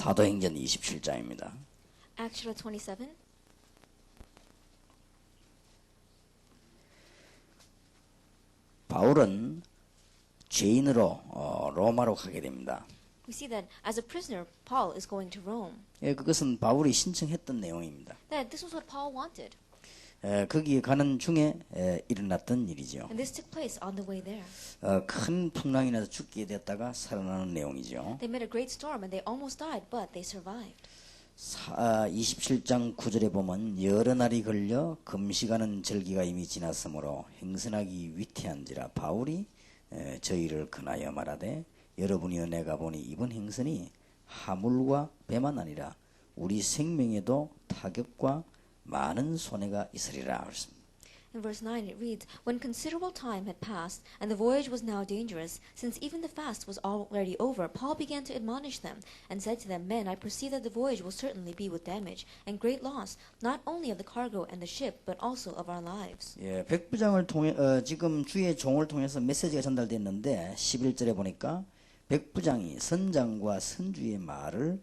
사도행전 27장입니다. Acts chapter 27. 바울은 죄인으로 로마로 가게 됩니다. We see that as a prisoner, Paul is going to Rome. 예, 그것은 바울이 신청했던 내용입니다. That this was what Paul wanted. 거기에 가는 중에 일어났던 일이죠. And this took place on the way there. 큰 풍랑이 나서 죽게 되었다가 살아나는 내용이죠. They met a great storm and they almost died, but they survived. 27장 9절에 보면 여러 날이 걸려 금식하는 절기가 이미 지났으므로 행선하기 위태한지라 바울이 저희를 권하여 말하되 여러분이여 내가 보니 이번 행선이 하물과 배만 아니라 우리 생명에도 타격과 많은 손해가 있으리라 그랬습니다. In verse 9 it reads, When considerable time had passed, and the voyage was now dangerous, since even the fast was already over, Paul began to admonish them, and said to them, Men, I perceive that the voyage will certainly be with damage, and great loss, not only of the cargo and the ship, but also of our lives. 예, 백부장을 통해 지금 주의 종을 통해서 메시지가 전달됐는데 11절에 보니까 백부장이 선장과 선주의 말을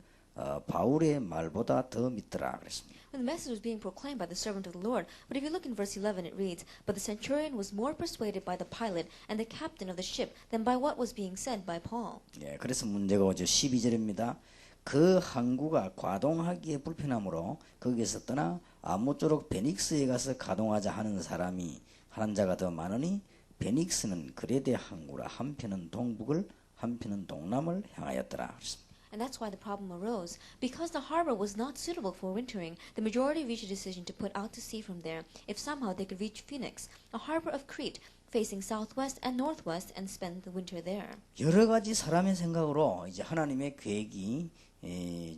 바울의 말보다 더 믿더라 그랬습니다. When the message was being proclaimed by the servant of the Lord, but if you look in verse 11 it reads, But the centurion was more persuaded by the pilot and the captain of the ship than by what was being said by Paul. 예, 그래서 문제가 오죠. 12절입니다. 그 항구가 가동하기에 불편하므로 거기에서 떠나 아무쪼록 베닉스에 가서 가동하자 하는 사람이 하는 자가 더 많으니 베닉스는 그레데 항구라 한편은 동북을 한편은 동남을 향하였더라 그랬습니다. And that's why the problem arose. Because the harbor was not suitable for wintering, the majority reached a decision to put out to sea from there, if somehow they could reach Phoenix, a harbor of Crete, facing southwest and northwest, and spend the winter there. 여러 가지 사람의 생각으로 이제 하나님의 계획이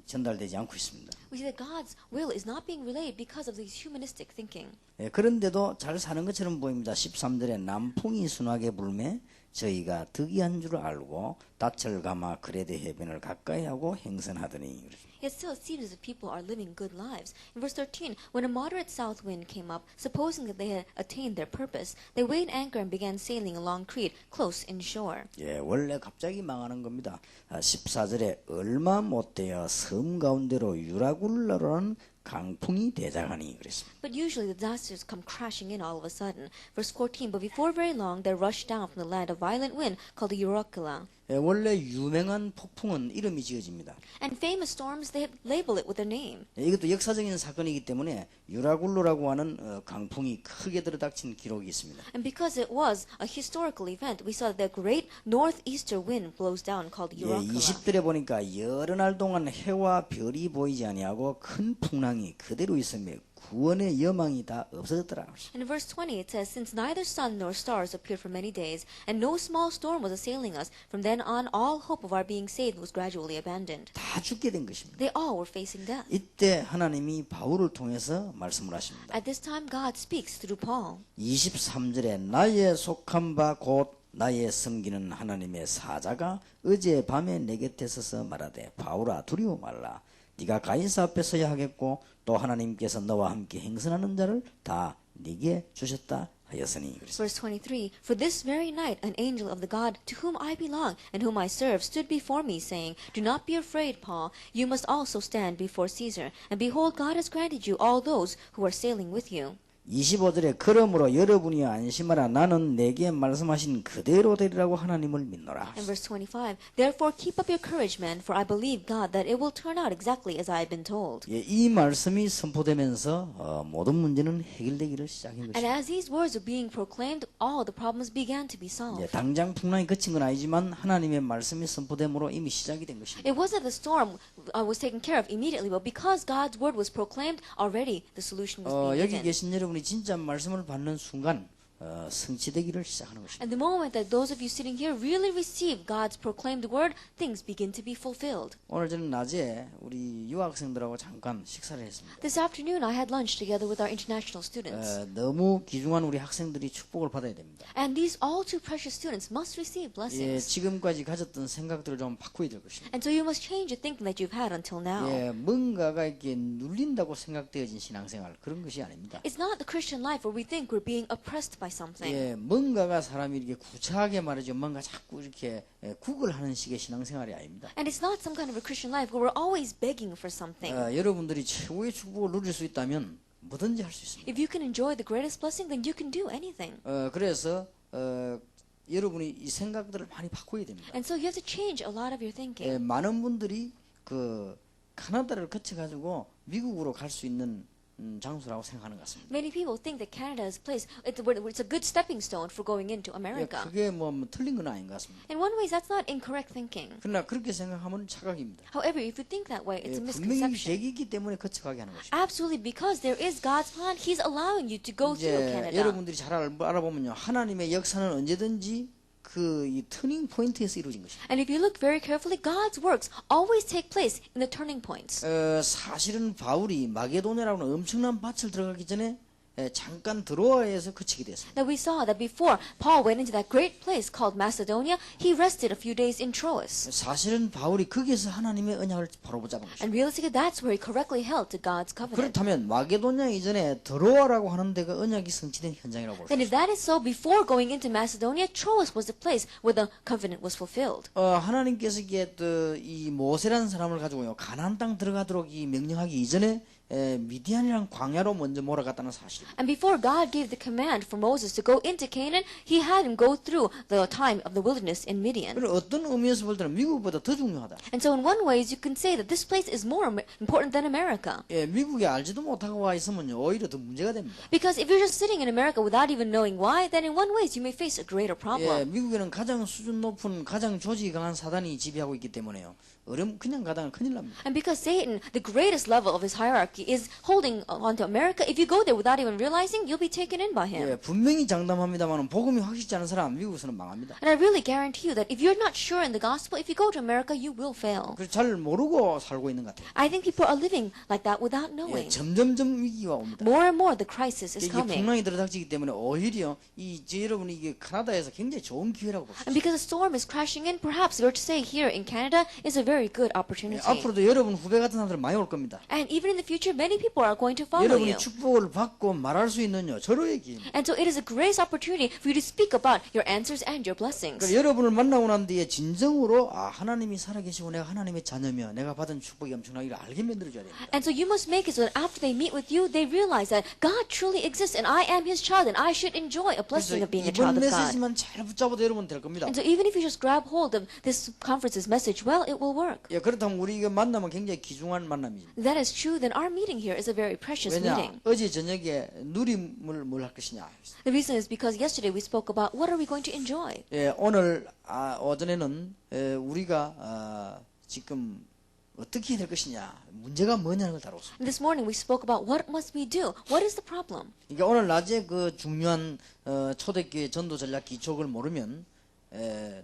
전달되지 않고 있습니다. We see that God's will is not being relayed because of this humanistic thinking. 예, 그런데도 잘 사는 것처럼 보입니다. 13절에 남풍이 순하게 불매 저희가 득이한 줄 알고 다철 가마 그레데 해변을 가까이 하고 행선하더니. Yet still it seems as if people are living good lives. In verse 13, when a moderate south wind came up, supposing that they had attained their purpose, they weighed anchor and began sailing along Crete, close inshore. 예, 원래 갑자기 망하는 겁니다. 14절에 얼마 못되어 섬 가운데로 유라굴라라는 강풍이 대작하니 그랬습니다. But usually the disasters come crashing in all of a sudden. Verse 14, but before very long there rushed down from the land a violent wind called the Eurocula. 예, 원래 유명한 폭풍은 이름이 지어집니다. And famous storms, they label it with their name. 예, 이것도 역사적인 사건이기 때문에 유라굴로라고 하는 강풍이 크게 들어닥친 기록이 있습니다. And because it was a historical event, we saw that the great northeaster wind blows down called 예, Eurocula. 20절에 보니까 여러 날 동안 해와 별이 보이지 아니하고 큰 풍랑이 그대로 있으며 구원의 여망이 다 없어졌더라. And in verse 20 it says, Since neither sun nor stars appeared for many days, and no small storm was assailing us, from then on all hope of our being saved was gradually abandoned. 다 죽게 된 것입니다. They all were facing death. 이때 하나님이 바울을 통해서 말씀을 하십니다. At this time God speaks through Paul. 23절에 나의 속한 바 곧 나의 섬기는 하나님의 사자가 어제 밤에 내 곁에 서서 말하되 바울아 두려워 말라. 네가 가이사 앞에 서야 하겠고 또 하나님께서 너와 함께 행선하는 자를 다 네게 주셨다 하였으니. Verse 23, For this very night an angel of the God to whom I belong and whom I serve stood before me, saying, Do not be afraid, Paul. You must also stand before Caesar. And behold, God has granted you all those who are sailing with you. 25절에 그러므로 여러분이 안심하라 나는 내게 말씀하신 그대로 되리라고 하나님을 믿노라. And verse 25, Therefore keep up your courage, men, for I believe God that it will turn out exactly as I have been told. 예, 이 말씀이 선포되면서 모든 문제는 해결되기를 시작한 And 것입니다. as these words were being proclaimed, all the problems began to be solved. 예, 당장 풍랑이 그친 건 아니지만 하나님의 말씀이 선포됨으로 이미 시작이 된 것입니다. It wasn't that the storm was taken care of immediately, but because God's word was proclaimed, already the solution was being 여기 given. 계신 여러분이 진짜 말씀을 받는 순간 성취되기를 시작하는 것입니다. And the moment that those of you sitting here really receive God's proclaimed word, things begin to be fulfilled. 오늘 저는 낮에 우리 유학생들하고 잠깐 식사를 했습니다. This afternoon I had lunch together with our international students. 너무 귀중한 우리 학생들이 축복을 받아야 됩니다. And these all too precious students must receive 예, blessings. 지금까지 가졌던 생각들을 좀 바꿔야 될 것입니다. And so you must change the thinking that you've had until now. 예, 뭔가가 이렇게 눌린다고 생각되어진 신앙생활 그런 것이 아닙니다. It's not the Christian life where we think we're being oppressed by signify something. 예, 뭔가가 사람이 이렇게 구차하게 말이죠. 뭔가 자꾸 이렇게 구걸하는 식의 신앙생활이 아닙니다. And it's not some kind of a Christian life where we're always begging for something. 여러분들이 최고의 축복을 누릴 수 있다면 뭐든지 할 수 있습니다. If you can enjoy the greatest blessing, then you can do anything. 그래서 여러분이 이 생각들을 많이 바꿔야 됩니다. And so you have to change a lot of your thinking. 많은 분들이 그 카나다를 거쳐가지고 미국으로 갈 수 있는 장소라고 생각하는 것 같습니다. Many people think that Canada is a place, it's a good stepping stone for going into America. 그게 뭐 틀린 건 아닌 것 같습니다. In one way, that's not incorrect thinking. 그러나 그렇게 생각하면 착각입니다. However, if you think that way, it's a 분명히 misconception. 계기이기 때문에 거쳐가게 하는 것입니다. Absolutely, because there is God's plan, He's allowing you to go through Canada. 여러분들이 잘 알아보면요, 하나님의 역사는 언제든지 이 터닝 포인트에서 이루어진 것입니다. And if you look very carefully, God's works always take place in the turning points. 사실은 바울이 마게도냐라는 엄청난 밭을 들어가기 전에 잠깐 드로아에서 그치게 됐습니다. That we saw that before Paul went into that great place called Macedonia, he rested a few days in Troas. 사실은 바울이 거기에서 하나님의 언약을 바로 붙잡은 것입니다. And realistically, that's where he correctly held to God's covenant. 그렇다면 마게도냐 이전에 드로아라고 하는 데가 언약이 성취된 현장이라고 볼 수 Then 있습니다. if that is so, before going into Macedonia, Troas was the place where the covenant was fulfilled. 하나님께서 이 모세라는 사람을 가지고요, 가나안 땅 들어가도록 이 명령하기 이전에 미디안이랑 광야로 먼저 몰아갔다는 사실입니다. And before God gave the command for Moses to go into Canaan, he had him go through the time of the wilderness in Midian. 그리고 어떤 의미에서 볼 때는 미국보다 더 중요하다. And so in one way, you can say that this place is more important than America. 미국에 알지도 못하고 와 있으면요, 오히려 더 문제가 됩니다. Because if you're just sitting in America without even knowing why, then in one way you may face a greater problem. 미국에는 가장 수준 높은, 가장 조직이 강한 사단이 지배하고 있기 때문에요. 그냥 가다가 큰일 납니다. And because Satan, the greatest level of his hierarchy, is holding on to America, if you go there without even realizing, you'll be taken in by him. 분명히 장담합니다만 복음이 확실치 않은 사람 미국에서는 망합니다. And I really guarantee you that if you're not sure in the gospel, if you go to America, you will fail. 그래서 잘 모르고 살고 있는 것 같아요. I think people are living like that without knowing. 점점점 위기가 옵니다. More and more the crisis is 이게 coming. 풍랑이 들어닥치기 때문에 오히려 여러분이 이게 카나다에서 굉장히 좋은 기회라고 볼 수 And 있어요. because a storm is crashing in, perhaps we're to say here in Canada is a very good opportunity. 앞으로도 여러분 후배 같은 사람들 많이 올 겁니다. And even in the future, many people are going to follow 여러분이 you. 축복을 받고 말할 수 있는요, 절호의 기회입니다. And so it is a great opportunity for you to speak about your answers and your blessings. 그러니까 여러분을 만나고 난 뒤에 진정으로 하나님이 살아계시고 내가 하나님의 자녀며 내가 받은 축복이 엄청나기를 알게 만들어줘야 됩니다. And so you must make it so that after they meet with you, they realize that God truly exists and I am His child and I should enjoy a blessing 그래서 of being a 이번 child of God. 메시지만 잘 붙잡아도 여러분 될 겁니다. And so even if you just grab hold of this conference's message, well, it will work. 그렇다면 우리 이거 만나면 굉장히 귀중한 만남이죠. That is true, then our meeting here is a very precious 왜냐? meeting. 어제 저녁에 누림을 뭘 할 것이냐. The reason is because yesterday we spoke about what are we going to enjoy. 오늘 오전에는 우리가 지금 어떻게 해야 될 것이냐, 문제가 뭐냐는 걸 다뤘습니다. And this morning we spoke about what must we do? What is the problem? 그러니까 오늘 낮에 그 중요한 초대교회 전도 전략 기초를 모르면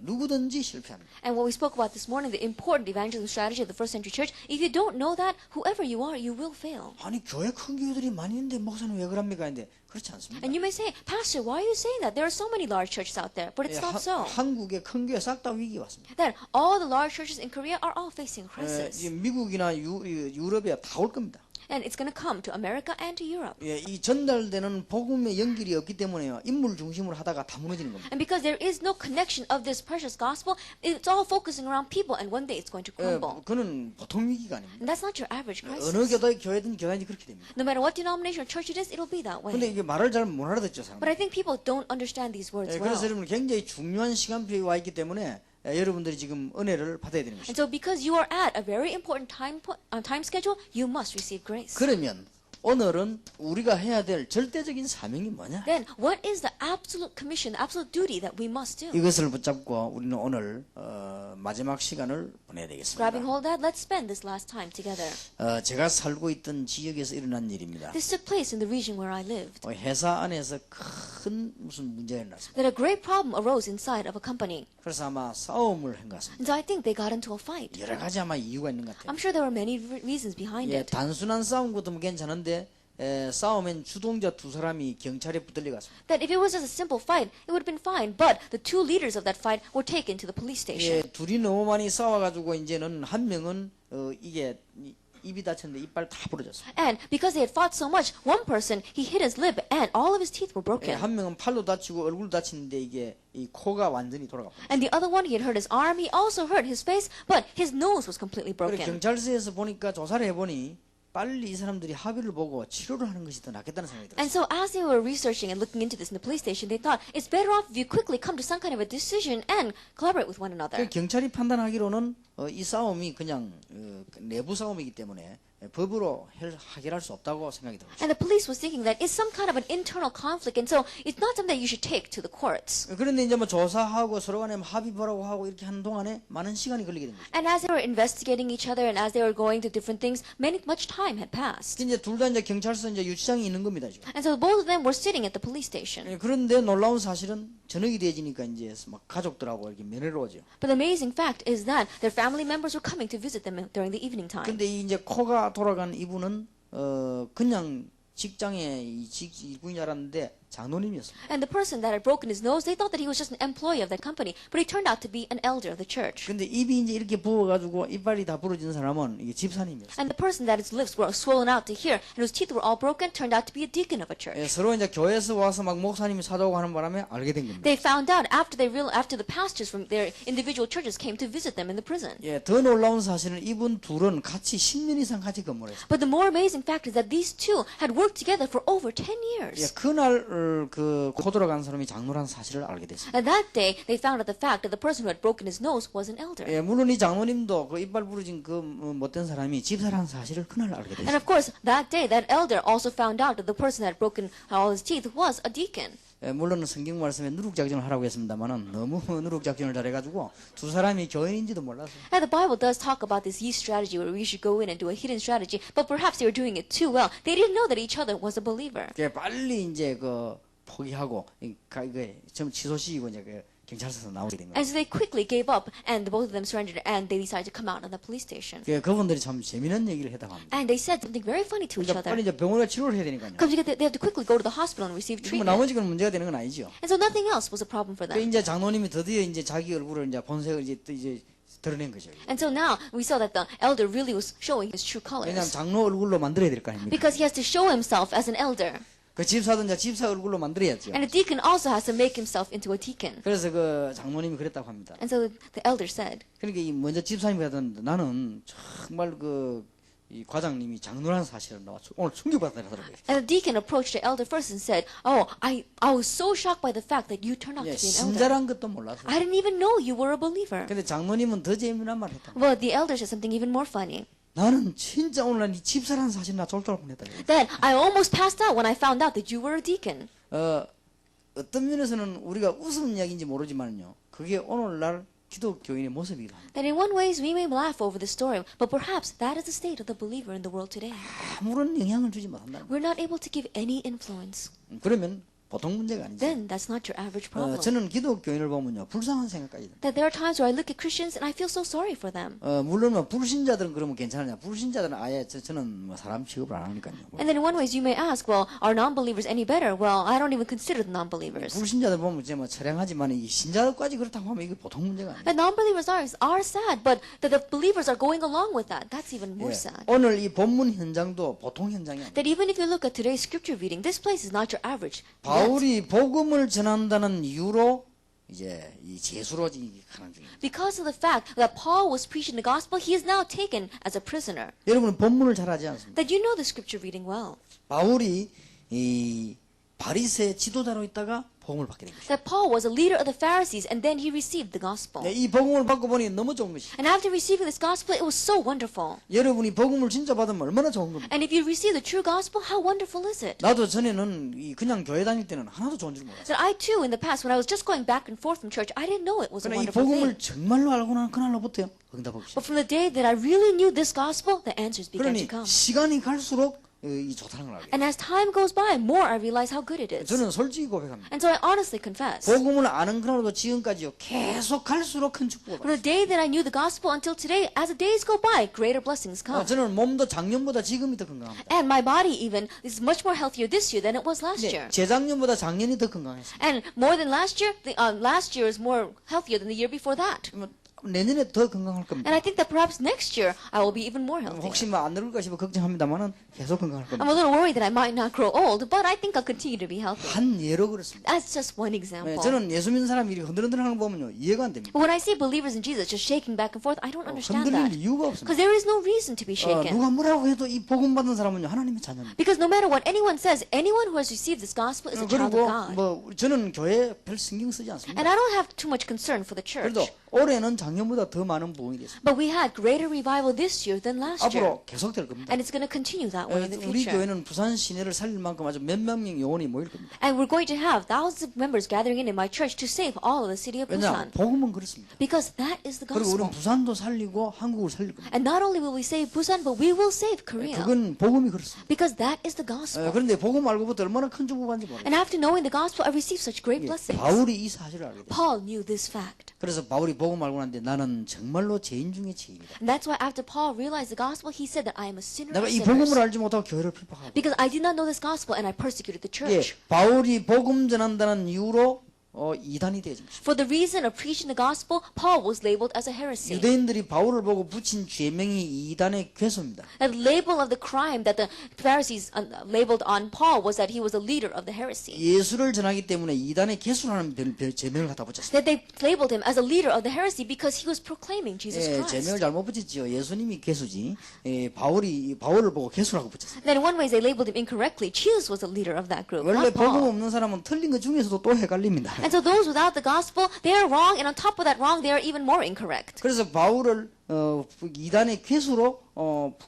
누구든지 실패합니다. And what we spoke about this morning, the important evangelism strategy of the first century church, if you don't know that, whoever you are, you will fail. 아니 교회 큰 교회들이 많이 있는데 목사님 왜 그럽니까? 근데 그렇지 않습니다. And you may say, Pastor, why are you saying that? There are so many large churches out there. But it's not so. 한국의 큰 교회 싹 다 위기 왔습니다. That all the large churches in Korea are all facing crisis. 미국이나 유럽에 다 올 겁니다. And it's going to come to America and to Europe. 이 전달되는 복음의 연결이 없기 때문에요. 인물 중심으로 하다가 다 무너지는 겁니다. And because there is no connection of this precious gospel, it's all focusing around people, and one day it's going to crumble. 그는 보통 위기가 아닙니다. And that's not your average crisis. 어느 교회든 교단이 그렇게 됩니다. No matter what denomination or church it is, it'll be that way. 근데 이게 말을 잘 못 알아듣죠, 사람. But I think people don't understand these words well. 그래서 여러분 굉장히 중요한 시간표에 와 있기 때문에 여러분들이 지금 은혜를 받아야 되는 And 것입니다. so because you are at a very important time schedule, you must receive grace. 그러면 오늘은 우리가 해야 될 절대적인 사명이 뭐냐? Then what is the absolute commission, the absolute duty that we must do? 이것을 붙잡고 우리는 오늘 마지막 시간을 보내야 되겠습니다. Grabbing hold of that, let's spend this last time together. 제가 살고 있던 지역에서 일어난 일입니다. This took place in the region where I lived. 회사 안에서 큰 무슨 문제가 일어났습니다. That a great problem arose inside of a company. 그래서 아마 싸움을 한 것 같습니다. And so I think they got into a fight. 여러 가지 아마 이유가 있는 것 같아요. I'm sure there were many reasons behind it. 단순한 싸움 같으면 괜찮은데 싸움엔 주동자 두 사람이 경찰에 붙들려 갔습니다. That if it was just a simple fight, it would have been fine. But the two leaders of that fight were taken to the police station. 둘이 너무 많이 싸워가지고 이제는 한 명은 이게 입이 다쳤는데 이빨 다 부러졌어요. And because they had fought so much, one person, he hit his lip and all of his teeth were 예, broken. 한 명은 팔도 다치고 얼굴도 다치는데 이게 이 코가 완전히 돌아갔고. And the other one, he had hurt his arm, he also hurt his face, but his nose was completely 그래 broken. 경찰서에서 보니까 조사를 해보니 빨리 이 사람들이 합의를 보고 치료를 하는 것이 더 낫겠다는 생각이 들었어요. And so as they were researching and looking into this in the police station, they thought it's better off if you quickly come to some kind of a decision and collaborate with one another. 그 경찰이 판단하기로는 이 싸움이 그냥 내부 싸움이기 때문에 법으로 해결할 수 없다고 생각이 들었어요. And the police was thinking that it's some kind of an internal conflict, and so it's not something that you should take to the courts. 그런데 이제 뭐 조사하고 서로 간에 합의 보라고 하고 이렇게 하는 동안에 많은 시간이 걸리게 된 거죠. And as they were investigating each other and as they were going to different things, much time had passed. 이제 둘 다 이제 경찰서 이제 유치장에 있는 겁니다 지금. And so both of them were sitting at the police station. 그런데 놀라운 사실은 저녁이 되어지니까 이제 막 가족들하고 이렇게 면회를 오죠. But the amazing fact is that their family members were coming to visit them during the evening time. 근데 이제 코가 돌아간 이분은 그냥 직장에 일꾼인 줄 알았는데 장로님이었습니다. And the person that had broken his nose, they thought that he was just an employee of that company, but he turned out to be an elder of the church. 근데 입이 이제 이렇게 부어가지고 이빨이 다 부러진 사람은 이게 집사님이었어요. And the person that his lips were swollen out to here and whose teeth were all broken turned out to be a deacon of a church. 서로 이제 교회에서 와서 막 목사님이 사도하고 하는 바람에 알게 된 겁니다. They found out after the pastors from their individual churches came to visit them in the prison. 예, 더 놀라운 사실은 이분 둘은 같이 10년 이상 같이 근무를 했어요. But the more amazing fact is that these two had worked together for over 10 예, years. 그날 코 돌아간 사람이 장로라는 사실을 알게 됐습니다. And that day, they found out the fact that the person who had broken his nose was an elder. 예, 물론 이 장로님도 그 이빨 부러진 그 못된 사람이 집사라는 사실을 그날 알게 And 됐습니다. of course, that day, that elder also found out that the person that had broken all his teeth was a deacon. 예, 물론 성경 말씀에 누룩작전을 하라고 했습니다만은 너무 누룩작전을 잘해가지고 두 사람이 교인인지도 몰랐어요. And the Bible does talk about this yeast strategy where we should go in and do a hidden strategy, but perhaps they were doing it too well. They didn't know that each other was a believer. 예, 빨리 이제 그 포기하고 이거 좀 취소시키고 이제 그 경찰서에서 나오게 된 거예요. And so they quickly gave up, and both of them surrendered, and they decided to come out of the police station. 예, 그분들이 참 재미난 얘기를 했다고 합니다. And they said something very funny to each 그러니까 other. 빨리 이제 병원에 치료를 해야 되니까요. Because they have to quickly go to the hospital and receive 뭐 treatment. 나머지는 문제가 되는 건 아니죠. And so nothing else was a problem for 그 them. 이제 장로님이 드디어 이제 자기 얼굴을 이제 본색을 이제 드러낸 거죠. And so now we saw that the elder really was showing his true 왜냐하면 colors. 장로 얼굴로 만들어야 될 거 아닙니까? Because he has to show himself as an elder. 그 집사도 이제 집사 얼굴로 만들어야죠. And a deacon also has to make himself into a deacon. 그래서 그 장로님이 그랬다고 합니다. And so the elder said, 그러니까 이 먼저 집사님이 하던 나는 정말 이 과장님이 장로라는 사실을 나 오늘 충격받았다고 그래요. and the deacon approached the elder first and said, "Oh, I was so shocked by the fact that you turned out 예, to be an elder. 신자란 것도 몰랐어요. I didn't even know you were a believer." 근데 장로님은 더 재미난 말 했다. Well, the elder said something even more funny. 나는 진짜 오늘 네 집사라는 사실 나 쫄쫄 뻔했다. That I almost passed out when I found out that you were a deacon. 어떤 면에서는 우리가 웃음 이야기인지 모르지만요. 그게 오늘날 기독교인의 모습이기도 합니다. That in one ways we may laugh over the story, but perhaps that is the state of the believer in the world today. 아무런 영향을 주지 못한다. We're not able to give any influence. 그러면 보통 문제가 아니죠. Then that's not your average problem. 저는 기독교인을 보면요 불쌍한 생각까지 듭니다. That there are times where I look at Christians and I feel so sorry for them. 물론 뭐 불신자들은 그러면 괜찮으냐? 불신자들은 아예 저는 뭐 사람 취급을 안 하니까요. And then in one ways you may ask, well, are non-believers any better? Well, I don't even consider the non-believers. 불신자들 보면 이제 뭐 처량하지만 이 신자들까지 그렇다고 하면 이게 보통 문제가 아니에요. The non-believers are sad, but that the believers are going along with that, that's even more 예, sad. 오늘 이 본문 현장도 보통 현장이 아니에요. That even if you look at today's scripture reading, this place is not your average. Yet. 바울이 복음을 전한다는 이유로 이제 이 제수로 가는 중입니다. Because of the fact that Paul was preaching the gospel, he is now taken as a prisoner. 여러분은 본문을 잘 알지 않습니까? That you know the scripture reading well. 바울이 이 바리새 지도자로 있다가 복음을 받게 된 것이죠. That Paul was a leader of the Pharisees and then he received the gospel. 네, 이 복음을 받고 보니 너무 좋은 것이죠. And after receiving this gospel, it was so wonderful. 여러분이 복음을 진짜 받으면 얼마나 좋은 겁니까? And if you receive the true gospel, how wonderful is it? 나도 전에는 그냥 교회 다닐 때는 하나도 좋은 줄 몰랐어요. That I too, in the past, when I was just going back and forth from church, I didn't know it was a 그러나 이 wonderful 복음을 thing. 정말로 알고 난 그날로부터요. 응답하기 시작. But from the day that I really knew this gospel, the answers began to 그러니 come. 시간이 갈수록 이 좋다는 걸 알게 돼요. And as time goes by, more I realize how good it is. 저는 솔직히 고백합니다. And so I honestly confess. 복음을 아는 그날로도 지금까지요. 계속 갈수록 큰 축복을 From the 받았어요. day that I knew the gospel until today, as the days go by, greater blessings come. 저는 몸도 작년보다 지금이 더 건강합니다. And my body even is much more healthier this year than it was last 네, year. 재작년보다 작년이 더 건강했습니다. And more than last year, last year is more healthier than the year before that. 내년에 더 건강할 겁니다. And I think that perhaps next year I will be even more healthy. 혹시 뭐 안 늙을까 싶어 걱정합니다만은 계속 건강할 I'm 겁니다. a little worried that I might not grow old, but I think I'll continue to be healthy. 한 예로 그렇습니다. That's just one 네, example. 저는 예수 믿는 사람이 이렇게 흔들흔들하는 거 보면요 이해가 안 됩니다. When I see believers in Jesus just shaking back and forth, I don't understand 흔들릴 that. 이유가 없습니다. Because there is no reason to be shaken. 누가 뭐라고 해도 이 복음 받은 사람은요 하나님의 자녀입니다. Because no matter what anyone says, anyone who has received this gospel is a child of 그리고 God. 뭐 저는 교회 별 신경 쓰지 않습니다. And I don't have too much concern for the church. 그래도 올해는 작년보다 더 많은 부흥이 됐습니다. But we had greater revival this year than last year. 앞으로 계속될 겁니다. And it's going to continue that way in the 우리 future. 교회는 부산 시내를 살릴 만큼 아주 몇몇 명 영혼이 모일 겁니다. And we're going to have thousands of members gathering in my church to save all of the city of 왜냐 Busan. 복음은 그렇습니다. Because that is the 그리고 우리는 gospel. 부산도 살리고 한국을 살릴 겁니다. And not only will we save Busan, but we will save Korea. 그건 복음이 그렇습니다. Because that is the gospel. 그런데 복음 알고부터 얼마나 큰 축복 받는지 모르겠어요. And after knowing the gospel, I received such great blessings. 바울이 이 사실을 알게 됐어요. Paul knew this fact. 그래서 바울이 복음 알고 났는데 나는 정말로 죄인 중에 죄인이다. And that's why after Paul realized the gospel, he said that I am a sinner 내가 of 이 복음을 sinners. 알지 못하고 교회를 핍박하고 Because I did not know this gospel and I persecuted the church. 바울이 복음 전한다는 이유로 이단이 되어진 것입니다. For the reason of preaching the gospel, Paul was labeled as a heresy. 유대인들이 바울을 보고 붙인 죄명이 이단의 괴수입니다. The label of the crime that the Pharisees labeled on Paul was that he was a leader of the heresy. 예수를 전하기 때문에 이단의 괴수라는 죄명을 갖다 붙였습니다. That they labeled him as a leader of the heresy because he was proclaiming Jesus 죄명을 Christ. 잘못 붙였지요. 예수님이 괴수지. 바울을 보고 괴수라고 붙였습니다. Then in one way they labeled him incorrectly. Jesus was a leader of that group, 원래 not 복음 Paul. 없는 사람은 틀린 것 중에서도 또 헷갈립니다. And so those without the gospel, they are wrong, and on top of that wrong, they are even more incorrect. 그래서 바울을 이단의 괴수로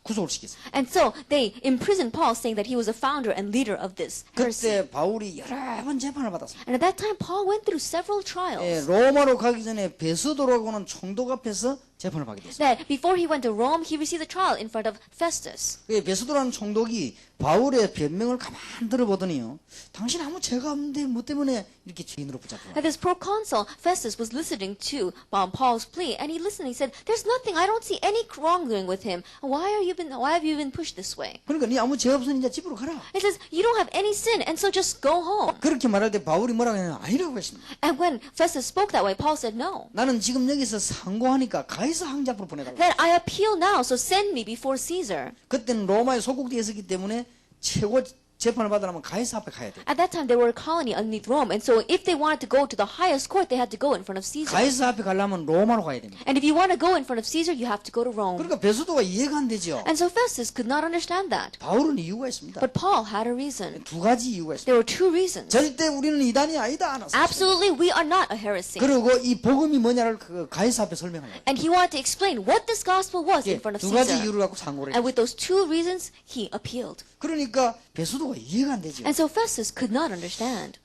구속을 시켰습니다. And so they imprisoned Paul, saying that he was a founder and leader of this heresy. 그때 바울이 여러 번 재판을 받았습니다. And at that time, Paul went through several trials. 로마로 가기 전에 베스도라고 하는 총독 앞에서 재판을 받게 됐습니다. That before he went to Rome, he received a trial in front of Festus. 베스도라는 총독이 바울의 변명을 가만 들어보더니요. 당신 아무 죄가 없는데 뭐 때문에 이렇게 죄인으로 붙잡혀? And this proconsul, Festus, was listening to Paul's plea, and he listened. He said, "There's nothing. I don't see any wrongdoing with him. Why have you been pushed this way?" 그러니까 네 아무 죄 없으니 이제 집으로 가라. He says, "You don't have any sin, and so just go home." 그렇게 말할 때 바울이 뭐라고 했냐? 아니라고 했습니다. And when Festus spoke that way, Paul said, "No. 나는 지금 여기서 상고하니까 가이사 황제 앞으로 보내달라고. That I appeal now, so send me before Caesar." 그때는 로마에 소국되어 있었기 때문에 최고 재판을 받으려면 가이사 앞에 가야 돼. At that time, they were a colony underneath Rome, and so if they wanted to go to the highest court, they had to go in front of Caesar. 가이사 앞에 가려면 로마로 가야 됩니다. And if you want to go in front of Caesar, you have to go to Rome. 그러니까 베스도가 이해가 안 되죠. And so Festus could not understand that. 바울은 이유가 있습니다. But Paul had a reason. 두 가지 이유가 있습니다. There were two reasons. 절대 우리는 이단이 아니다. 않았어요. Absolutely, we are not a heresy. 그리고 이 복음이 뭐냐를 그 가이사 앞에 설명하려고. And he wanted to explain what this gospel was in front of 두 가지 Caesar. 이유를 갖고 상고를 And 했어요. with those two reasons, he appealed. 그러니까 베스도가 이해가 안 되죠. And so Festus could not understand.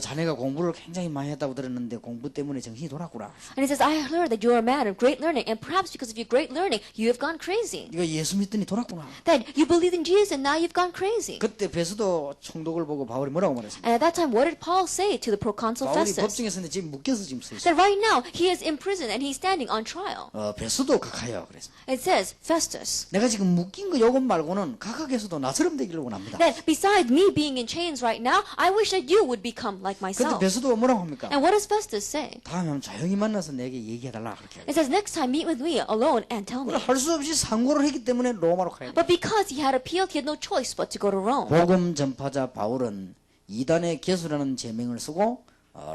자네가 공부를 굉장히 많이 했다고 들었는데 공부 때문에 정신이 돌았구나. And he says, "I heard that you are a man of great learning, and perhaps because of your great learning, you have gone crazy. 이거 예수 믿더니 돌았구나. That you believed in Jesus, and now you've gone crazy." 그때 베스도 총독을 보고 바울이 뭐라고 말했습니까? And at that time, what did Paul say to the proconsul 바울이 Festus? 법정에 서는데 지금 묶여서 지금 서 있어요. That right now, he is in prison, and he's standing on trial. 베스도 각하여 그랬습니다. It says, "Festus, 내가 지금 묶인 거 요것 말고는 각하께서도 나처럼 되기를 원합니다. that besides me being in chains right now, I wish that you would become like 그때 myself." 베스도가 뭐라고 합니까? And what does Festus say? 다음에 한번 조용히 만나서 내게 얘기해달라 그렇게. It says, "Next time, meet with me alone and tell me." 할 수 없이 상고를 했기 때문에 로마로 가야 돼. But because he had appealed, he had no choice but to go to Rome. 복음 전파자 바울은 이단의 개수라는 제명을 쓰고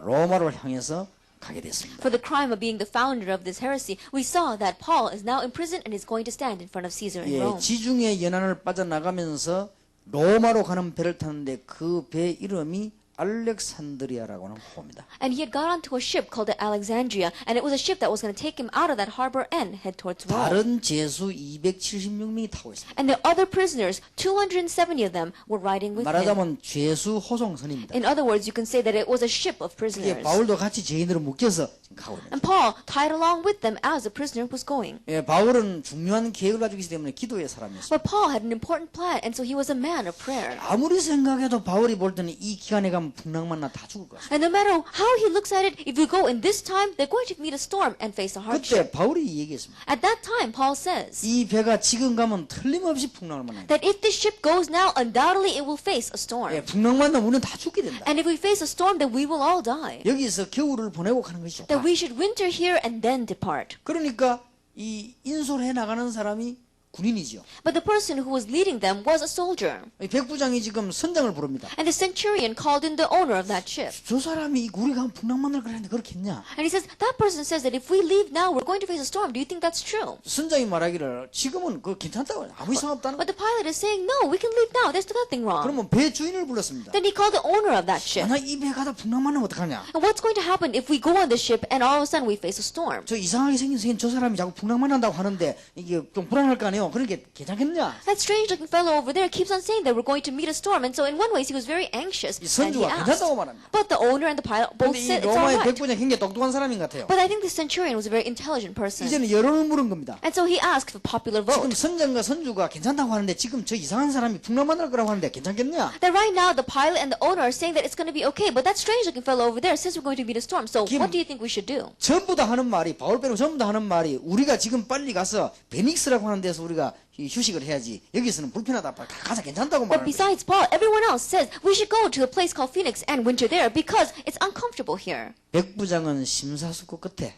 로마를 향해서 가게 됐습니다. For the crime of being the founder of this heresy, we saw that Paul is now in prison and is going to stand in front of Caesar in Rome. 지중해 연안을 빠져나가면서 로마로 가는 배를 타는데 그 배 이름이 알렉산드리아라고 하는 호입니다. And he had got onto a ship called the Alexandria, and it was a ship that was going to take him out of that harbor and head towards Rome. 다른 제수 276명이 타고 있습니다. And the other prisoners, 270 of them, were riding with him. 말하자면 죄수 호송선입니다. In other words, you can say that it was a ship of 이게 prisoners. 바울도 같이 죄인으로 묶여서 지금 가고 있는 And Paul tied along with them as the prisoner was going. 바울은 중요한 계획을 가지고 있기 때문에 기도의 사람이었어요. But Paul had an important plan, and so he was a man of prayer. 아무리 생각해도 바울이 볼 때는 이 기간에 가면 풍랑만나 다 죽을 것 같아요. And no matter how he looks at it, if you go in this time, they're going to meet a storm and face a hardship. 그때 바울이 얘기했습니다. At that time, Paul says 이 배가 지금 가면 틀림없이 풍랑을 만나요. that if this ship goes now, undoubtedly it will face a storm. 풍랑 만나면 우리는 다 죽게 된다. And if we face a storm, then we will all die. 여기서 겨울을 보내고 가는 것이죠. That we should winter here and then depart. 그러니까 이 인솔해 나가는 사람이 군인이죠. But the person who was leading them was a soldier. 이 백부장이 지금 선장을 부릅니다. And the centurion called in the owner of that ship. 저 사람이 우리가 풍랑 만날 그랬는데 그렇겠냐? And he says, that person says that if we leave now, we're going to face a storm. Do you think that's true? 선장이 말하기를 지금은 그 괜찮다고 아무 이상 없다는. But the pilot is saying, no, we can leave now. There's nothing wrong. 그러면 배 주인을 불렀습니다. Then he called the owner of that ship. 만약 이 배 가다 풍랑 만나면 어떡하냐? And what's going to happen if we go on the ship and all of a sudden we face a storm? 저 이상하게 생긴 저 사람이 자꾸 풍랑 만난다고 하는데 이게 좀 불안할 거 아니에요? 그러니까 괜찮겠냐? That strange-looking fellow over there keeps on saying that we're going to meet a storm, and so in one way he was very anxious. 이 And he 선주가 asked. 괜찮다고 말합니다. But the owner and the pilot both 근데 이 said it's all 로마의 right. 백부장 굉장히 똑똑한 사람인 것 같아요. But I think the centurion was a very intelligent person. 이제는 여론을 물은 겁니다. And so he asked for popular 지금 vote. 선장과 선주가 괜찮다고 하는데 지금 저 이상한 사람이 풍랑 만날 거라고 하는데 괜찮겠냐? That right now the pilot and the owner are saying that it's going to be okay, but that strange-looking fellow over there says we're going to meet a storm. So Kim- what do you think we should do? 전부 다 하는 말이 바울 빼고 전부 다 하는 말이 우리가 지금 빨리 가서 베닉스라고 하는 데서 우리가 이 휴식을 해야지 여기서는 불편하다 가자 괜찮다고 But 말하는 거예요. besides Paul, everyone else says we should go to a place called Phoenix and winter there because it's uncomfortable here. 백부장은 심사숙고 끝에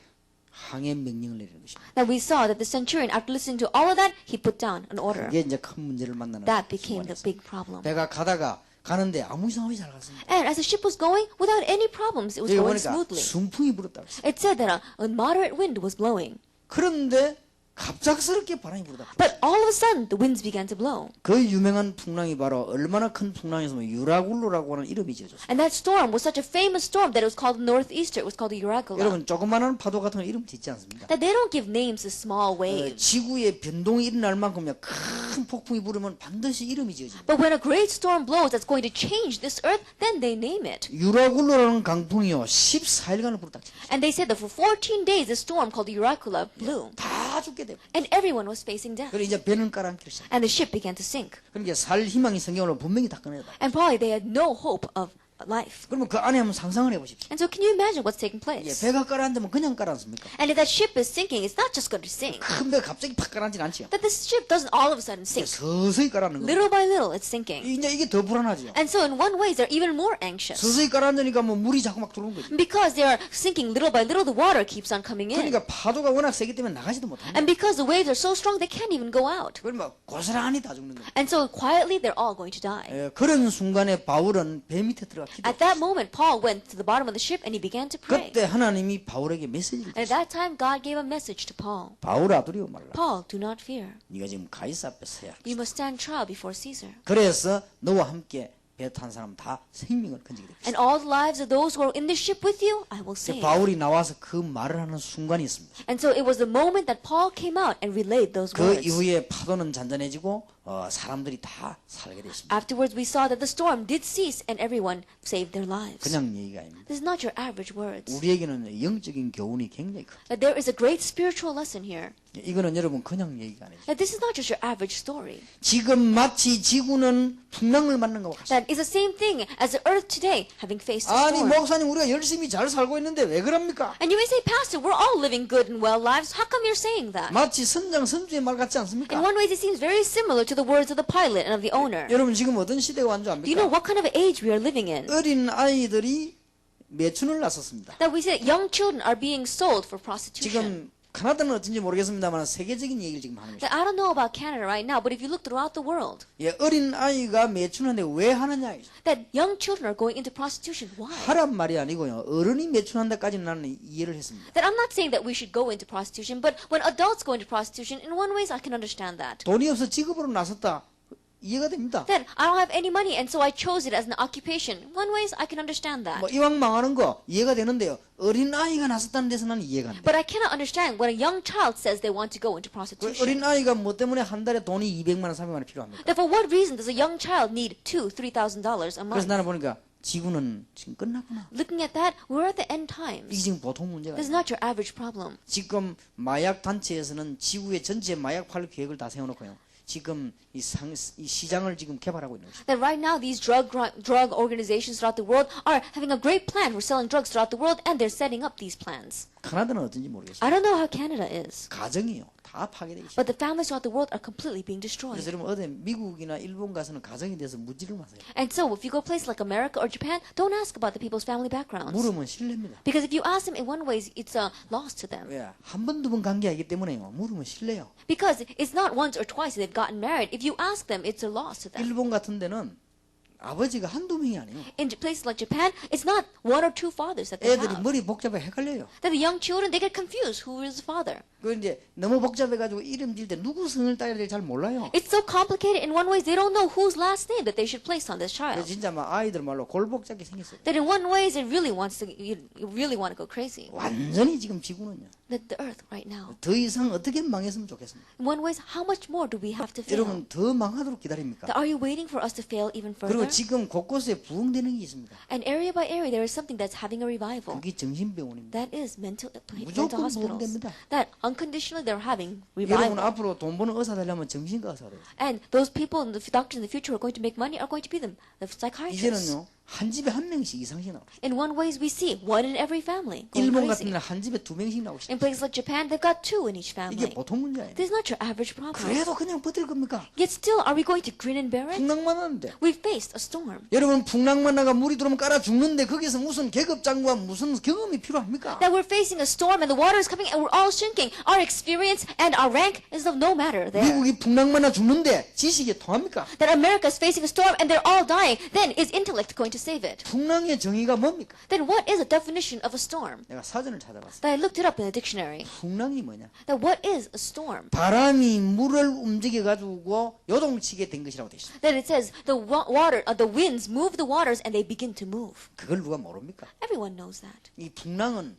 항해 명령을 내리는 것입니다. That we saw that the centurion, after listening to all of that, he put down an order. 그게 이제 큰 문제를 만나는 That became the 순간이었어요. big problem. 배가 가는데 아무 이상 없이 잘 갔습니다. And as the ship was going, without any problems, it was 여기 going 보니까 smoothly. 순풍이 불었다고 했어요. It said that a moderate wind was blowing. 그런데 갑작스럽게 바람이 불었다. But all of a sudden, the winds began to blow. 그 유명한 풍랑이 바로 얼마나 큰 풍랑이었으면 유라굴로라고 하는 이름이 지어졌어요. And that storm was such a famous storm that it was called the Northeaster. It was called the Euragula. 여러분 조그마한 파도 같은 거 이름 짓지 않습니까? That they don't give names to small waves. 지구에 변동이 일어날 만큼 큰 폭풍이 부르면 반드시 이름이 지어집니다. But when a great storm blows that's going to change this earth, then they name it. 유라굴로라는 강풍이요 14일간을 불었다. And they said that for 14 days, the storm called the Euragula blew. 다 죽게 되고. And everyone was facing death. 그리고 이제 배는 깔아앉기 시작. And the ship began to sink. 그러니까 살 희망이 성경으로 분명히 다 꺼내다. And probably they had no hope of life. 그러면 그 안에 한번 상상을 해보십시오. And so can you imagine what's taking 예, place? 배가 깔아앉으면 그냥 깔아앉습니까? And if that ship is sinking, it's not just going to sink. 큰 배가 갑자기 팍 깔아앉진 않지요. That this ship doesn't all of a sudden sink. 서서히 깔아앉는 거예요. Little by little, it's sinking. 이제 이게 더 불안하죠. And so in one way, they're even more anxious. 서서히 깔아앉으니까 뭐 물이 자꾸 막 들어오는 거죠. Because they are sinking little by little, the water keeps on coming in. 그러니까 파도가 워낙 세기 때문에 나가지도 못합니다. And because the waves are so strong, they can't even go out. 그러면 고스란히 다 죽는 거예요. And so quietly, they're all going to die. 예, 그런 순간에 바울은 배 밑에 들어가 기도. At that moment, Paul went to the bottom of the ship and he began to pray. 그때 하나님이 바울에게 메시지를 And at 줬어요. that time, God gave a message to Paul. 바울아 두려워 말라. Paul, do not fear. 네가 지금 가이사 앞에 서야 할 You 것이다. must stand trial before Caesar. 그래서 너와 함께 배 탄 사람 다 생명을 건지게 되겠다. And all the lives of those who are in the ship with you, I will save. 바울이 나와서 그 말을 하는 순간이 있습니다. And so it was the moment that Paul came out and relayed those 그 words. 이후에 파도는 잔잔해지고 사람들이 다 살게 됐습니다. Afterwards, we saw that the storm did cease and everyone saved their lives. 그냥 얘기가 아닙니다. This is not your average words. 우리에게는 영적인 교훈이 굉장히 큽니다. That there is a great spiritual lesson here. 이거는 여러분 그냥 얘기가 아니죠. That this is not just your average story. 지금 마치 지구는 풍랑을 맞는 것과 같습니다. That is the same thing as the earth today having faced a 아니 storm. 목사님 우리가 열심히 잘 살고 있는데 왜 그럽니까? And you may say, Pastor, we're all living good and well lives. How come you're saying that? 마치 선장 선주의 말 같지 In 않습니까? one way, it seems very similar to the words of the pilot and of the owner. 여러분 지금 어떤 시대가 완 줄 Do you know 압니까? what kind of age we are living in? 어린 아이들이 매춘을 나섰습니다. That we say that young children are being sold for prostitution. 지금 카나다는 어떤지 모르겠습니다만 세계적인 얘기를 지금 하는 That 것입니다. I don't know about Canada right now, but if you look throughout the world, 예, 어린 아이가 매춘하는데 왜 하느냐? that young children are going into prostitution. Why? 하란 말이 아니고요. 어른이 매춘한 데까지는 나는 이해를 했습니다. That I'm not saying that we should go into prostitution, but when adults go into prostitution, in one way I can understand that. 돈이 없어 직업으로 나섰다. 이해가 됩니다. That I don't have any money, and so I chose it as an occupation. In one way I can understand that. 뭐 이왕 망하는 거 이해가 되는데요. 어린 아이가 나섰다는 데서 나는 이해가 안 돼. But I cannot understand when a young child says they want to go into 그 prostitution. 어린 아이가 뭐 때문에 한 달에 돈이 200만 원, 300만 원 필요합니까? That for what reason does a young child need $2,000-$3,000 a 그래서 month? 나는 보니까 지구는 지금 끝났구나. Looking at that, we're at the end 이게 times. 지금 보통 문제가 This is 아니에요. not your average problem. 지금 마약 단체에서는 지구의 전체 마약 팔 계획을 다 세워놓고요. 지금 이 시장을 지금 개발하고 있는 것입니다. That right now these drug organizations throughout the world are having a great plan for selling drugs throughout the world, and they're setting up these plans. 카나다는 어떤지 모르겠어요. I don't know how Canada is. 가정이요. 다 파괴되기 시작. But the families throughout the world are completely being destroyed. 그래서 여러분 어디 미국이나 일본 가서는 가정에 대해서 묻지를 마세요. And so, if you go places like America or Japan, don't ask about the people's family backgrounds. 물으면 실례입니다. Because if you ask them in one way, it's a loss to them. 왜? 한 번, 두 번 관계하기 때문에요. 물으면 실례요. Because it's not once or twice that they've gotten married. If you ask them, it's a loss to them. 일본 같은 데는 아버지가 한두 명이 아니에요. In places like Japan, it's not one or two fathers that they 애들이 have. 머리 복잡해 헷갈려요. That the young children, they get confused. Who is the father? 그 이제 너무 복잡해가지고 이름 지을 때 누구 성을 따야 될지 잘 몰라요. It's so complicated in one way, they don't know whose last name that they should place on this 그래서 child. 진짜 막 아이들 말로 골복잡하게 생겼어요. That in one way, it really wants to, you really want to go crazy. 완전히 지금 지구는요. That the earth right now. 더 이상 어떻게 망했으면 좋겠습니다. In one way, how much more do we have to fail? 여러분 더 망하도록 기다립니까? That are you waiting for us to fail even 그리고 further? 지금 곳곳에 부흥되는 게 있습니다. And area by area, there is something that's having a revival. 그게 정신병원입니다. That is mental 무조건 hospitals. 부흥됩니다. That unconditionally they're having 여러분 revival. 앞으로 돈 버는 의사 되려면 정신과 의사가 돼요. And those people, the doctors in the future who are going to make money are going to be the psychiatrists. 이제는요 한 집에 한 명씩 이상씩 나오고 In one ways, we see one in every family going 일본 같은 crazy. 데는 한 집에 두 명씩 나오고 In places like Japan, they've got two in each 이게 family. 보통 문제 아니에요. This is not your average problem. 그래도 그냥 버틸 겁니까? Yet still, are we going to grin and bear it? 풍랑만 하는데 We've faced a storm. 여러분 풍랑만 나가 물이 들어오면 깔아 죽는데 거기서 무슨 계급장과 무슨 경험이 필요합니까? That we're facing a storm and the water is coming and we're all shrinking. Our experience and our rank is of no matter there. 미국이 풍랑만 나 죽는데 지식이 통합니까? That America is facing a storm and they're all dying. Then is intellect going to save it? 풍랑의 정의가 뭡니까? Then what is a definition of a storm? 내가 사전을 찾아봤어요. That I looked it up in the dictionary. 풍랑이 뭐냐? That what is a storm? 바람이 물을 움직여 가지고 요동치게 된 것이라고 돼 있습니다. That it says the the winds move the waters and they begin to move. 그걸 누가 모릅니까? Everyone knows that. 이 풍랑은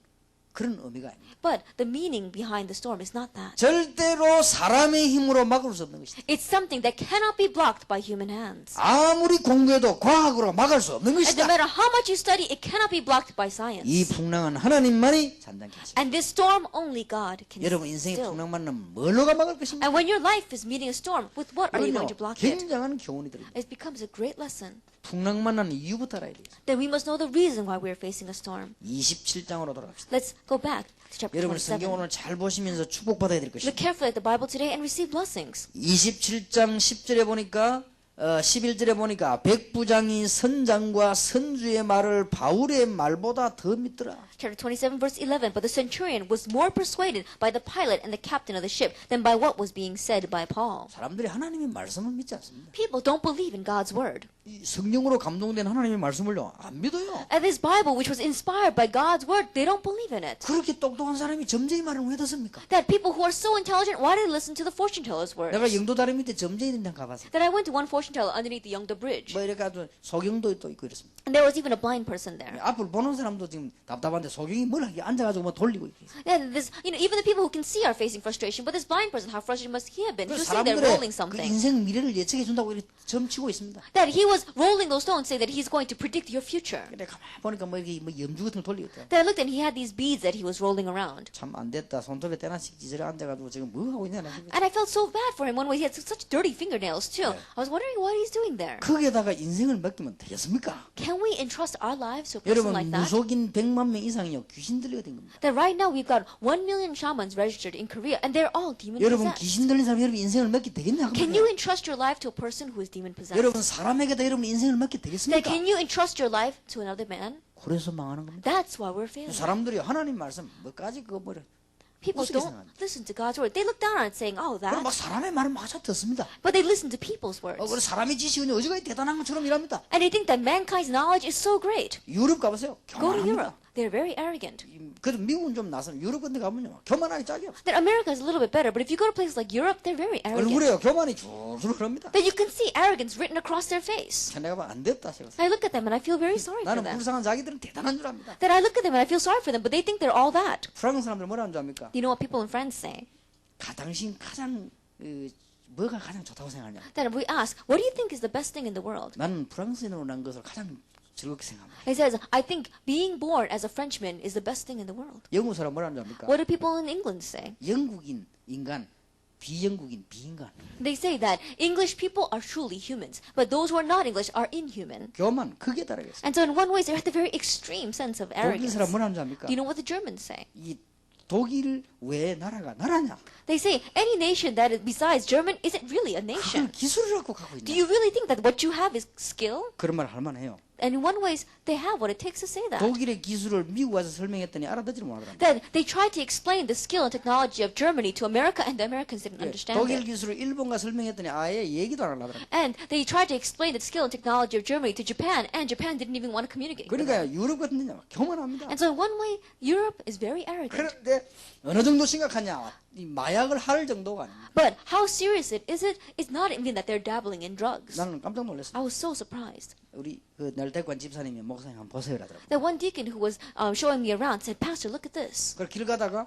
그런 의미가 아닙니다. But the meaning behind the storm is not that. 절대로 사람의 힘으로 막을 수 없는 것이다. It's something that cannot be blocked by human hands. 아무리 공부해도 과학으로 막을 수 없는 And no 것이다. matter how much you study, it cannot be blocked by 이 science. 풍랑은 하나님만이 잔잔케 하십니다. And this storm, only God can 여러분 인생의 still. 풍랑 만나면 뭘로가 막을 것입니까? And when your life is meeting a storm, with what are you going 그건요 to block it? 굉장한 교훈이 드립니다. It becomes a great lesson. 풍랑 만나는 이유부터 알아야 돼요. Then we must know the reason why we are facing a storm. 27장으로 돌아갑시다. Let's go back to chapter 여러분 성경 27. 오늘 잘 보시면서 축복받아야 될 Look 것입니다. carefully at the Bible today and receive blessings. 27장 10절에 보니까 11절에 보니까 백부장이 선장과 선주의 말을 바울의 말보다 더 믿더라. Chapter 27, verse 11. But the centurion was more persuaded by the pilot and the captain of the ship than by what was being said by Paul. 사람들이 하나님의 말씀을 믿지 않습니다. People don't believe in God's word. 이 성령으로 감동된 하나님의 말씀을요 안 믿어요. And this Bible, which was inspired by God's word, they don't believe in it. 그렇게 똑똑한 사람이 점쟁이 말을 왜 듣습니까? That people who are so intelligent, why do they listen to the fortune teller's words? 내가 영도 다리 밑에 점쟁이 된장 가봤어요. Then I went to one fortune teller underneath the Yeongdo Bridge. 뭐 이렇게 아주 소경도 또 있고 이렇습니다. And there was even a blind person there. 앞을 보는 사람도 지금 답답한데 소경이 뭘 하게 앉아가지고 뭐 돌리고 있고. And this, even the people who can see are facing frustration, but this blind person, how frustrated must he have been? He was sitting there 사람들의 rolling 그 something. 인생 미래를 예측해 준다고 이렇게 점치고 있습니다. That he was rolling those stones, say that he's going to predict your future. 근데 가만 보니까 뭐 이렇게 뭐 염주 같은 거 돌리고 있다. Then I looked and he had these beads that he was rolling around. 참 안 됐다. 손톱에 때나씩 지저에 앉아가지고 지금 뭐 하고 있냐. And I felt so bad for him one way. He had such dirty fingernails too. I was wondering what he's doing there. 거기에다가 인생을 맡기면 되겠습니까? Can we entrust our lives to a person 여러분 like that? 무속인 100만 명 이상이요 귀신 들려야 된 겁니다. That right now we've got 1 million shamans registered in Korea and they're all demon 여러분 possessed. 귀신 들린 사람 여러분 인생을 맡기 되겠냐? Can you entrust your life to a person who is demon possessed? 여러분 사람에게다 여러분 인생을 맡기 That 되겠습니까? can you entrust your life to another man? 그래서 망하는 겁니다. That's why we're failing. 사람들이 하나님 말씀 뭐까지 그거 뭐래. People 우습게 don't 생각합니다. listen to God's word. They look down on it saying, oh, 그럼 막 that. 사람의 말을 마저 듣습니다. But they listen to people's words. 그래 사람의 지식은 어지간히 대단한 것처럼 일합니다. And they think that mankind's knowledge is so great. 유럽 가보세요. Go to 교만합니다. Europe. They're very arrogant. 그래도 미국은 좀 나서는 유럽 같은 데 가면요 교만하기 짝이 없어요. That America is a little bit better, but if you go to places like Europe, they're very arrogant. 얼굴에요 교만이 줄줄 흐릅니다. That you can see arrogance written across their face. 내가 봐 안 됐다 싶어서. I look at them and I feel very sorry for 나는 them. 불쌍한 자기들은 대단한 줄 압니다. That I look at them and I feel sorry for them, but they think they're all that. 프랑스 사람들 뭐라는 줄 압니까? You know what people in France say? 당신 가장 뭐가 가장 좋다고 생각하냐? That if we ask, what do you think is the best thing in the world? 나는 프랑스인으로 난 것을 가장 즐겁게 생각합니다. He says, I think being born as a Frenchman is the best thing in the world. 영국 사람 뭐라는 줄 압니까? What do people in England say? 영국인 인간, 비영국인 비인간. They say that English people are truly humans, but those who are not English are inhuman. 교만 크게 따르겠습니다. And so in one way, they're at the very extreme sense of 독일 arrogance. 사람 뭐라는 줄 압니까? Do you know what the Germans say? 이 독일 왜 나라가 나라냐? They say any nation that is besides German isn't really a 그걸 nation. 기술이라고 갖고 Do 있냐? you really think that what you have is skill? 그런 말 할 만해요. And in one ways, they have what it takes to say that. 독일의 기술을 미국 와서 설명했더니 알아듣지를 못하더랍니다. Then they tried to explain the skill and technology of Germany to America, and the Americans didn't understand 독일 it. 기술을 일본과 설명했더니 아예 얘기도 안 하더랍니다. And they tried to explain the skill and technology of Germany to Japan, and Japan didn't even want to communicate with them. 그러니까 유럽 같은 데는 교만합니다. And so in one way, Europe is very arrogant. 그런데 어느 정도 심각하냐? 이 마약을 할 정도가 아닙니다. But how serious it is, it's not even that they're dabbling in drugs. 나는 깜짝 놀랐어요. I was so surprised. 우리 그 날대관 집사님이 목사님 한번 보세요 라더라고요. That one deacon who was showing me around said, Pastor, look at this. 그걸 길 가다가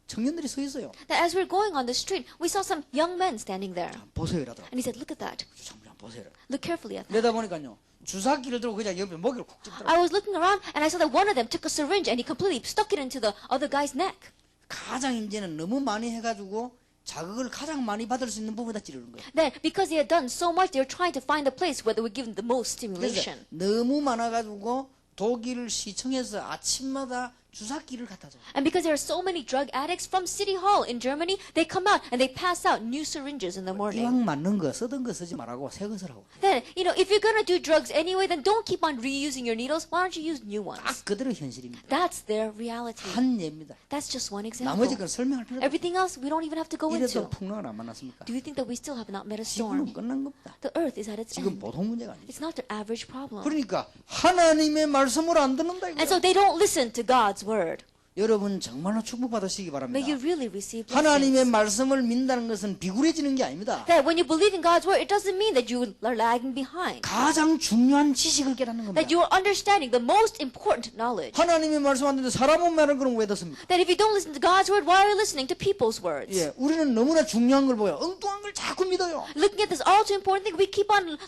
청년들이 서 있어요. That as we were going on the street, we saw some young men standing there. 한번 보세요 라더라고요. And he said, look at that. 한번 보세요. Look carefully at that. 내다 보니까요. 주사기를 들고 그냥 옆에 목을 콕 찝더라고요. I was looking around and I saw that one of them took a syringe and he completely stuck it into the other guy's neck. 가장 이제는 너무 많이 해가지고 자극을 가장 많이 받을 수 있는 부분에다 찌르는 거예요. Then, because they had done so much, they were trying to find a place where they would give them the most 그래서 stimulation. 너무 많아가지고 독일 시청에서 아침마다 주사기를 갖다 줘요. And because there are so many drug addicts from City Hall in Germany, they come out and they pass out new syringes in the morning. 이왕 맞는 거 쓰던 거 쓰지 말라고 새 것을 하고 Then, if you're gonna do drugs anyway, then don't keep on reusing your needles. Why don't you use new ones? 딱 그대로 현실입니다. That's their reality. 한 예입니다. That's just one example. 나머지 건 설명할 필요도 없어요. Everything else we don't even have to go 이래도 into. 풍랑을 안 만났습니까? Do you think that we still have not met a 지금은 storm? 끝난 겁니다. The earth is at its 지금 end. 보통 문제가 아니죠. It's not their average problem. 그러니까 하나님의 말씀을 안 듣는다 And so 이거예요. they don't listen to God's word. 여러분 정말로 축복받으시기 바랍니다. May you really receive 하나님의 blessings. 말씀을 믿는다는 것은 비굴해지는 게 아닙니다. That when you believe in God's word, it doesn't mean that you are lagging behind. 가장 중요한 지식을 깨닫는 겁니다. That you are understanding the most important knowledge. 하나님의 말씀 안 듣는데 사람의 말을 그럼 왜 듣습니까? That if you don't listen to God's word, why are you listening to people's words? 예, 우리는 너무나 중요한 걸 보여. 엉뚱한 걸 자꾸 믿어요. Looking at this all too important thing, we keep on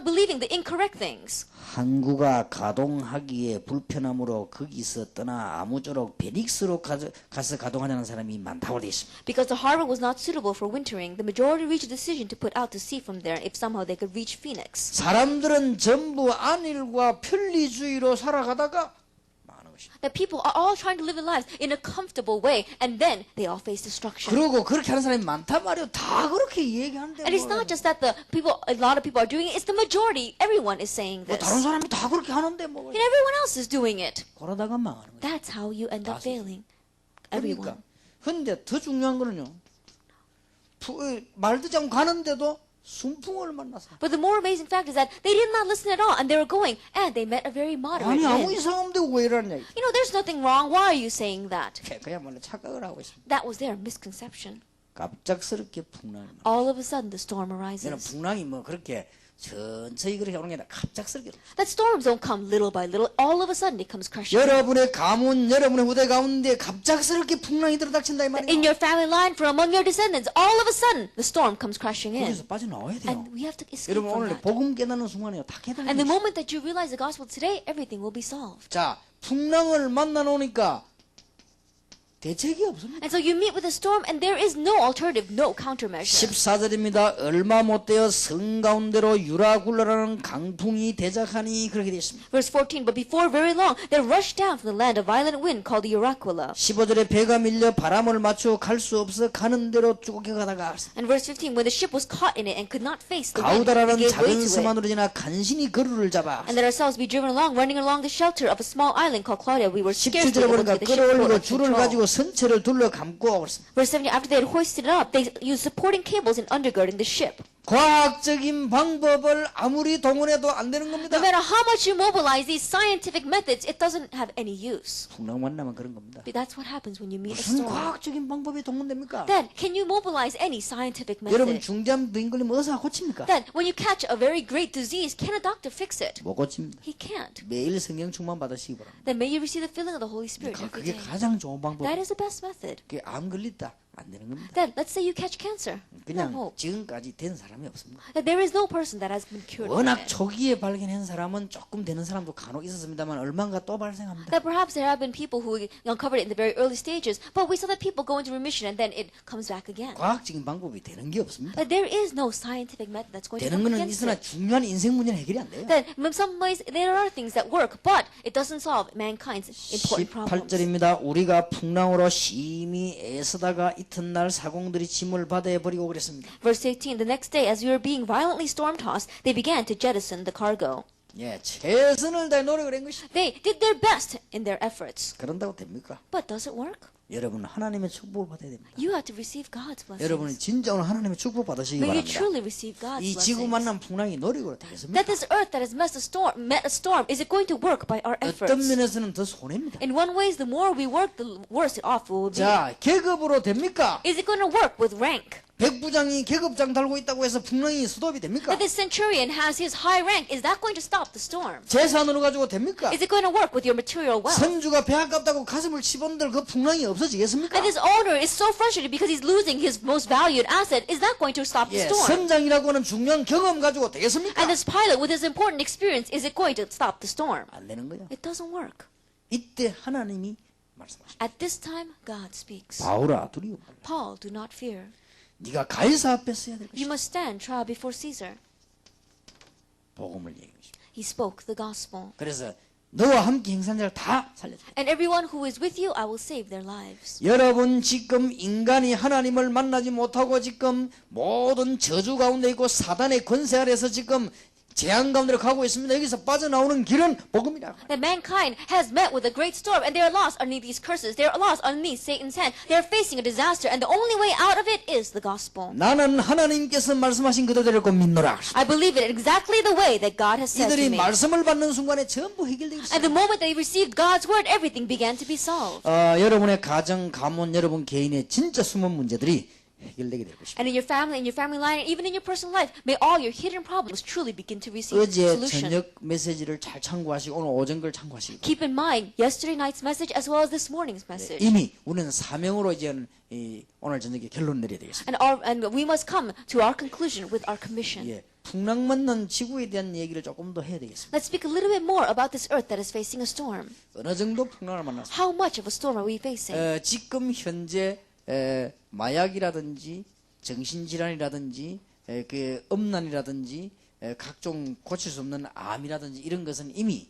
believing the incorrect things. 항구가 가동하기에 불편함으로 거기서 떠나 아무쪼록 베닉스로 가서 가동하자는 사람이 많다고 되어 있습니다. Because the harbor was not suitable for wintering, the majority reached a decision to put out to sea from there if somehow they could reach Phoenix. 사람들은 전부 안일과 편리주의로 살아가다가 망하는 것입니다. That people are all trying to live their lives in a comfortable way, and then they all face destruction. 그러고 그렇게 하는 사람이 많단 말이에요. 다 그렇게 얘기하는데 And it's not just that a lot of people are doing it, it's the majority. Everyone is saying 뭐 this. 다른 사람이 다 그렇게 하는데 뭐 And everyone else is doing it. 그러다가 망하는 거예요. That's how you end up 다 failing. 그러니까 Everyone. 근데 더 중요한 거는요. 말 듣지 않고 가는데도 순풍을 만났어요. But the more amazing fact is that they did not listen at all, and they were going, and they met a very moderate 아니 아무 wind. 이상 없는데 왜 이러냐. You know, there's nothing wrong. Why are you saying that? 그야말로 착각을 하고 있습니다. That was their misconception. 갑작스럽게 풍랑이 나. All of a sudden, the storm 저는 arises. 풍랑이 뭐 그렇게 천천히 그렇게 오는 게 아니라 갑작스럽게. That storms don't come little by little. All of a sudden, it comes crashing. 여러분의 가문, 여러분의 후대 가운데 갑작스럽게 풍랑이 들어닥친다 이 In 말이에요. your family line, from among your descendants, all of a sudden, the storm comes crashing 거기서 in. 빠져나와야 돼요. And we have to escape 여러분 from 오늘 that. 복음 깨닫는 순간에요. 다 깨닫는 And the 거예요. moment that you realize the gospel today, everything will be solved. 자, 풍랑을 만나 놓으니까 대책이 없습니다. And so you meet with a storm, and there is no alternative, no countermeasure. 14절입니다. 얼마 못되어 성 가운데로 유라굴라라는 강풍이 대작하니 그렇게 되어 있습니다. Verse 14, but before very long, there rushed down from the land a violent wind called the Euraquila. 15절에 배가 밀려 바람을 맞추어 갈 수 없어 가는 대로 쫓겨가다가 And verse 15, when the ship was caught in it and could not face the wind, they 가우다라는 gave way 작은 to 섬 it. 안으로 지나 간신히 거루를 잡아 And let ourselves be driven along, running along the shelter of a small island called Claudia. We were scarcely 17절에 able to 보니까 get the ship put 끌어올리고 under 줄을 control. 가지고 선체를 둘러 감고 그랬습니다. Verse 17, after they had hoisted it up, they used supporting cables and undergirding the ship. 과학적인 방법을 아무리 동원해도 안 되는 겁니다. No matter how much you mobilize these scientific methods, it doesn't have any use. 풍랑 만나면 그런 겁니다. But that's what happens when you meet a 무슨 storm. 과학적인 방법이 동원됩니까? Then, can you mobilize any scientific 여러분 method? 중잠 빈 걸리면 의사가 고칩니까? Then, when you catch a very great disease, can a doctor fix it? 못 고칩니다. He can't. 매일 성령 충만 받으시기 바랍니다. Then may you receive the filling of the Holy Spirit every 그게 day. 가장 좋은 방법. That is the best method. 그게 암 걸렸다. 안 되는 겁니다. Then let's say you catch cancer. No 그냥 hope. 지금까지 된 사람이 없습니다. That there is no person that has been cured from 워낙 it. 초기에 발견한 사람은 조금 되는 사람도 간혹 있었습니다만 얼마인가 또 발생합니다. That perhaps there have been people who uncovered it in the very early stages, but we saw that people go into remission and then it comes back again. 과학적인 방법이 되는 게 없습니다. That there is no scientific method that's going to 되는 work 거는 against 있으나 it. 중요한 인생 문제는 해결이 안 돼요. That in some ways there are things that work, but it doesn't solve mankind's important problems. 18절입니다. 우리가 풍랑으로 심히 애쓰다가 이튿날 사공들이 짐을 바다에 버리고 그랬습니다. Verse 18, the next day, as we were being violently storm-tossed, they began to jettison the cargo. 예, 최선을 다해 노력을 한 것이. They did their best in their efforts. 그런다고 됩니까? But does it work? 여러분 하나님의 축복을 받아야 됩니다. You have to receive God's 여러분이 blessings. 진짜 오늘 하나님의 축복 받으시기 May you 바랍니다. truly receive God's 이 지구 blessings. 만난 풍랑이 노력으로 되겠습니까? That this earth that has met a storm, is it going to work by our 어떤 efforts? 면에서는 더 손해입니다. In one way, the more we work, the worse off we will be. 자, 계급으로 됩니까? Is it going to work with rank? 백부장이 계급장 달고 있다고 해서 풍랑이 스톱이 됩니까? That the centurion has his high rank, is that going to stop the storm? 재산으로 가지고 됩니까? Is it going to work with your material wealth? 선주가 배 아깝다고 가슴을 치본들 그 풍랑이 없어지겠습니까? And this owner is so frustrated because he's losing his most valued asset. Is that going to stop the 예, storm? 선장이라고 하는 중요한 경험 가지고 되겠습니까? And this pilot with his important experience, is it going to stop the storm? 안 되는 거예요. It doesn't work. 이때 하나님이 말씀하십니다. At this time, God speaks. 바울아 두려워 말라. Paul, do not fear. 네가 가이사 앞에 서야 될 You 것이다. must stand trial before Caesar. 복음을 얘기하십니다. He spoke the gospel. 그래서 너와 함께 행사한 자를 다 살려줘. And everyone who is with you, I will save their lives. 여러분 지금 인간이 하나님을 만나지 못하고 지금 모든 저주 가운데 있고 사단의 권세 아래서 지금 재앙 가운데로 가고 있습니다. 여기서 빠져나오는 길은 복음이라. That mankind has met with a great storm and they are lost underneath these curses. They are lost underneath Satan's hand. They are facing a disaster and the only way out of it is the gospel. 나는 하나님께서 말씀하신 그대로 곧 믿노라. I believe it exactly the way that God has said to 이들이 me. 말씀을 받는 순간에 전부 해결되기 At the 시작합니다. moment they received God's word, everything began to be solved. 여러분의 가정, 가문, 여러분 개인의 진짜 숨은 문제들이 해결되게 될 것입니다. And in your family line, and even in your personal life, may all your hidden problems truly begin to receive 어제 solution. 저녁 메시지를 잘 참고하시고 오늘 오전 걸 참고하시고 Keep in mind yesterday night's message as well as this morning's message. 이미 우리는 사명으로 이제 오늘 저녁에 결론 내려야 되겠습니다. And we must come to our conclusion with our commission. 예, 풍랑 맞는 지구에 대한 얘기를 조금 더 해야 되겠습니다. Let's speak a little bit more about this earth that is facing a storm. 어느 정도 풍랑을 만났습니다. How much of a storm are we facing? 지금 현재 마약이라든지 정신질환이라든지 그 음란이라든지 각종 고칠 수 없는 암이라든지 이런 것은 이미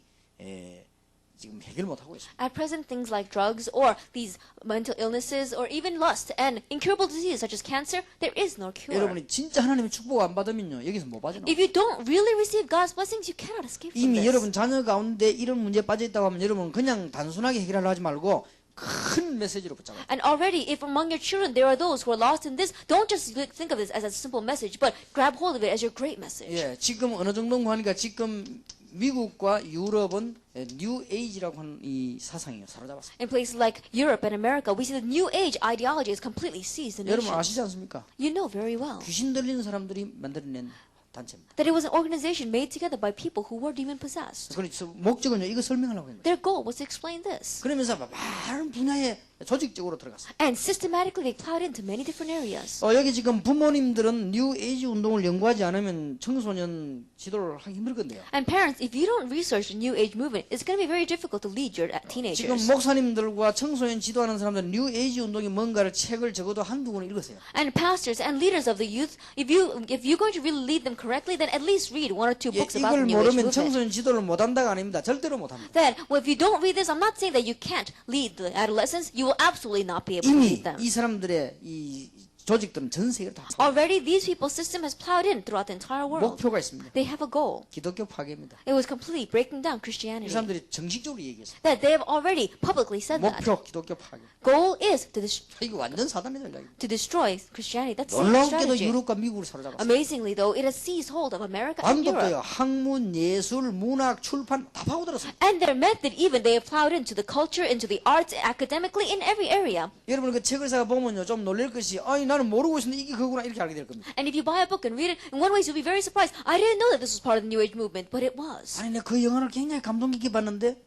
지금 해결 못하고 있습니다. At present, things like drugs or these mental illnesses or even lust and incurable diseases such as cancer, there is no cure. 여러분이 진짜 하나님의 축복 안 받으면요 여기서 못 빠져나와요. If you don't really receive God's blessings, you cannot escape from 이미 this. 여러분 자녀 가운데 이런 문제에 빠져 있다고 하면 여러분 그냥 단순하게 해결하려 하지 말고 큰 메시지로 붙잡아요. And already, if among your children there are those who are lost in this, don't just think of this as a simple message, but grab hold of it as your great message. 예, 지금 어느 정도 하니까 지금 미국과 유럽은 뉴 에이지라고 하는 이 사상이요 사로잡았어요. In places like Europe and America, we see the New Age ideology has completely seized the 여러분 nation. 아시지 않습니까? You know very well 귀신 들리는 사람들이 만들어낸 단체입니다. that it was an organization made together by people who were demon possessed. 그래서 목적은요 이거 설명하려고 합니다. Their goal was to explain this. 그러면서 많은 분야에 조직적으로 들어갔어요. And systematically they plowed into many different areas. 여기 지금 부모님들은 뉴 에이지 운동을 연구하지 않으면 청소년 지도를 하기 힘들 건데요. And parents, if you don't research the New Age movement, it's going to be very difficult to lead your 지금 teenagers. 목사님들과 청소년 지도하는 사람들은 뉴 에이지 운동이 뭔가를 책을 적어도 한두 권을 읽으세요. And pastors and leaders of the youth, if you're going to really lead them correctly, then at least read one or two books about 이걸 the New Age 모르면 movement. 청소년 지도를 못한다가 아닙니다. 절대로 못합니다. Then, well, if you don't read this, I'm not saying that you can't lead the adolescents. You will absolutely not be able to 이미 lead them. 이 사람들의 이 조직들은 전 세계를 다 Already, these people's system has plowed in throughout the entire world. 목표가 있습니다. They have a goal. 기독교 파괴입니다. It was completely breaking down 이 Christianity. 사람들이 정식적으로 얘기했어요. That they have already publicly said that. 목표 기독교 파괴. Goal is to 이거 완전 사단의 전략입니다. destroy Christianity. That's Satan's 놀라운게도 strategy. 유럽과 미국을 사로잡았어요. Amazingly, though, it has seized hold of America and 반도도요. Europe. 학문, 예술, 문학, 출판 다 파고들었어요. And their method, even they have plowed into the culture, into the arts, academically, in every area. 여러분 그 책을 사가 보면요 좀 놀랄 것이 아니 나는 모르고 있었는데 이게 그거구나 이렇게 알게 될 겁니다. And if you buy a book and read it, in one way you'll be very surprised. I didn't know that this was part of the New Age movement, but it was. 아니 내가 그 영화를 굉장히 감동 깊게 봤는데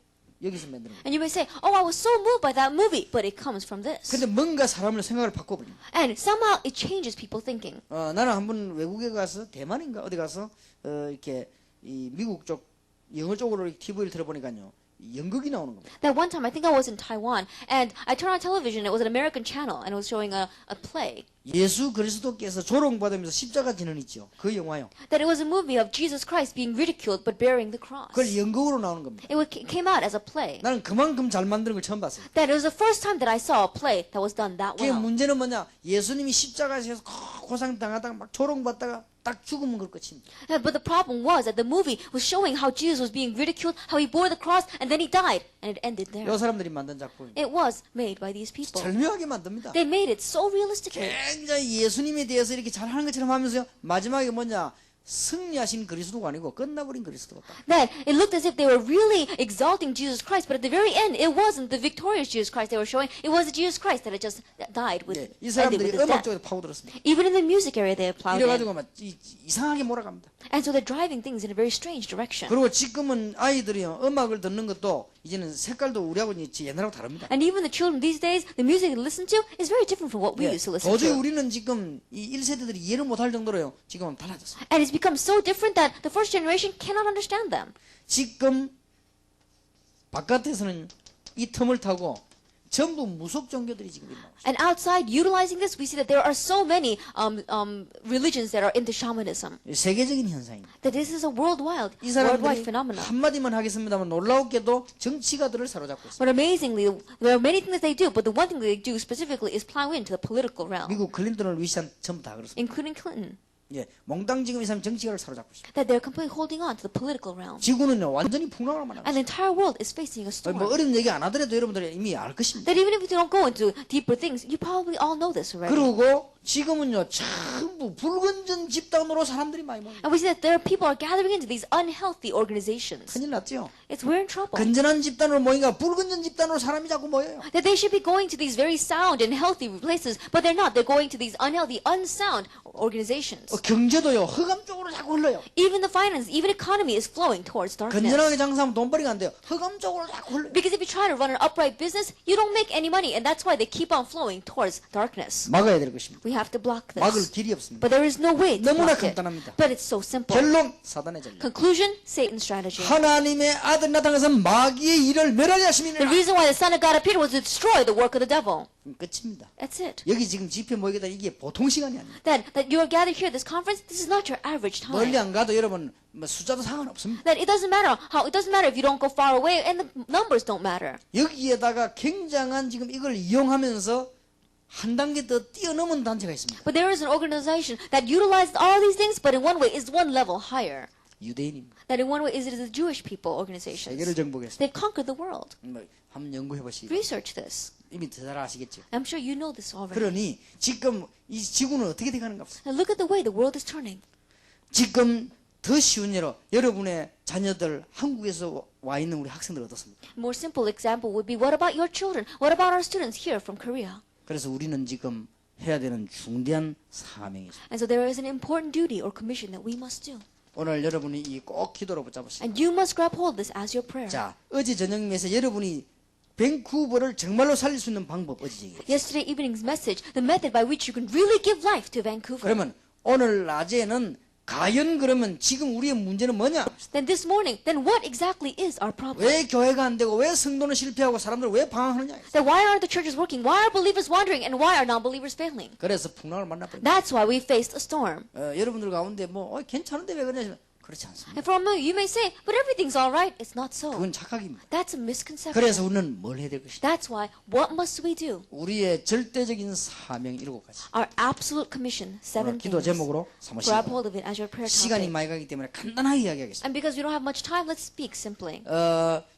여기서 만드는 거예요. And you may say, oh, I was so moved by that movie, but it comes from this. 근데 뭔가 사람을 생각을 바꿔버립니다. And somehow it changes people thinking. 나는 한번 외국에 가서 대만인가 어디 가서 이렇게 이 미국 쪽 영어 쪽으로 TV를 들어보니까요. 연극이 나오는 겁니다. That one time, I think I was in Taiwan, and I turned on television, it was an American channel, and it was showing a play. 예수 그리스도께서 조롱받으면서 십자가 지는 있죠. 그 영화요. That it was a movie of Jesus Christ being ridiculed but bearing the cross. 그걸 연극으로 나오는 겁니다. Came out as a play. 나는 그만큼 잘 만드는 걸 처음 봤어요. That it was the first time that I saw a play that was done that 그게 well. 문제는 뭐냐? 예수님이 십자가에서 고상당하다가 막 조롱받다가 딱 죽으면 그걸 끝입니다. But the problem was that the movie was showing how Jesus was being ridiculed, how he bore the cross, and then he died, and it ended there. 이 사람들이 만든 작품입니다. It was made by these people. 절묘하게 만듭니다. They made it so realistically. 굉장히 예수님에 대해서 이렇게 잘하는 것처럼 하면서요. 마지막에 뭐냐? 승리하신 그리스도가 아니고 끝나버린 그리스도가 딱. That it looked as if they were really exalting Jesus Christ, but at the very end, it wasn't the victorious Jesus Christ they were showing. It was the Jesus Christ that had just died with, 이 ended 사람들이 with his 음악 death. 쪽에 파고들었습니다. Even in the music area, they applauded. 이래가지고 막 이상하게 몰아갑니다. And so they're driving things in a very strange direction. 그리고 지금은 아이들이요 음악을 듣는 것도 이제는 색깔도 우리하고 옛날하고 다릅니다. And even the children these days, the music they listen to is very different from what we used to listen 도저히 to. 우리는 지금 이 1세대들이 이해를 못할 정도로요. 지금은 달라졌습니다. And it's become so different that the first generation cannot understand them. 지금 바깥에서는 이 틈을 타고 전부 무속 종교들이 지금 나오고 있습니다. And outside, utilizing this, we see that there are so many religions that are into shamanism. 세계적인 현상입니다. That this is a worldwide 이 사람들이 worldwide phenomenon. 한마디만 하겠습니다만 놀라웠게도 정치가들을 사로잡고 있습니다. But amazingly, there are many things that they do, but the one thing that they do specifically is plow into the political realm, 미국 클린턴을 위시한 전부 다 그렇습니다. including Clinton. 예, 몽땅 지금 이 사람 정치가를 사로잡고 있습니다. That they're completely holding on to the political realm. 지구는요 완전히 풍랑을 만나고 And the entire world is facing a 있습니다. storm. 뭐 어려운 얘기 안 하더라도 여러분들이 이미 알 것입니다. That even if you don't go into deeper things, you probably all know this already. 그리고 지금은요 전부 불건전 집단으로 사람들이 많이 모입니다. And we see that there are people are gathering into these unhealthy organizations. 큰일 났죠. We're in trouble. 건전한 집단으로 모이니까 불건전 집단으로 사람이 자꾸 모여요. That they should be going to these very sound and healthy places, but they're not. They're going to these unhealthy, unsound organizations. 경제도요 흑암 쪽으로 자꾸 흘러요. Even the finance, even economy is flowing towards darkness. 건전하게 장사하면 돈벌이가 안 돼요. 흑암 쪽으로 자꾸 흘러요. Because if you try to run an upright business, you don't make any money, and that's why they keep on flowing towards darkness. 막아야 될 것입니다. We have to block this. 막을 길이 없습니다. But there is no way to 너무나 block it. 간단합니다. But it's so simple. 결론 사단의 전략. Conclusion, Satan's strategy. 하나님의 아들 나타나서 마귀의 일을 멸하게 The 하심이니라. reason why the Son of God appeared was to destroy the work of the devil. 끝입니다. That's it. 여기 지금 집회 모이게 이게 보통 시간이 아닙니다. That you are gathered here at this conference, this is not your average time. 멀리 안 가도 여러분 뭐 숫자도 상관없습니다. That it doesn't matter if you don't go far away, and the numbers don't matter. 여기에다가 굉장한 지금 이걸 이용하면서 한 단계 더 뛰어넘은 단체가 있습니다. But there is an organization that utilized all these things, but in one way is one level higher. 유대인입니다. That in one way is it is the Jewish people organizations. 세계를 정복했습니다. They've conquered the world. 한번 연구해 보시고 Research this. 이미 잘 아시겠죠. I'm sure you know this already. 그러니 지금 이 지구는 어떻게 돼가는가 없습니다. Now look at the way the world is turning. 지금 더 쉬운 예로 여러분의 자녀들 한국에서 와 있는 우리 학생들 어떻습니까? A more simple example would be what about your children? What about our students here from Korea? 그래서 우리는 지금 해야 되는 중대한 사명이 있습니다. And so there is an important duty or commission that we must do. 오늘 여러분이 이 꼭 기도로 붙잡으시고 And you must grab hold of this as your prayer. 자 어제 저녁에서 여러분이 밴쿠버를 정말로 살릴 수 있는 방법 어제 얘기했어요. Yesterday evening's message, the method by which you can really give life to Vancouver. 그러면 오늘 낮에는 과연 그러면 지금 우리의 문제는 뭐냐? Then this morning, then what exactly is our problem? 왜 교회가 안 되고 왜 성도는 실패하고 사람들 왜 방황하느냐? Then why aren't the churches working? Why are believers wandering? And why are non-believers failing? 그래서 풍랑을 만나버립니다. That's why we faced a storm. 여러분들 가운데 뭐 괜찮은데 왜 그러냐? 그렇지 않습니다. And for a moment, you may say, but everything's all right. It's not so. 그건 착각입니다. That's a misconception. 그래서 우리는 뭘 해야 될 것이다? That's why, what must we do? 우리의 절대적인 사명 7가지. Our absolute commission, 오늘 7 기도 things. 제목으로 Grab 삼으시고 hold of it as your prayer 시간이 topic. 많이 가기 때문에 간단하게 이야기하겠습니다. And because we don't have much time, let's speak simply.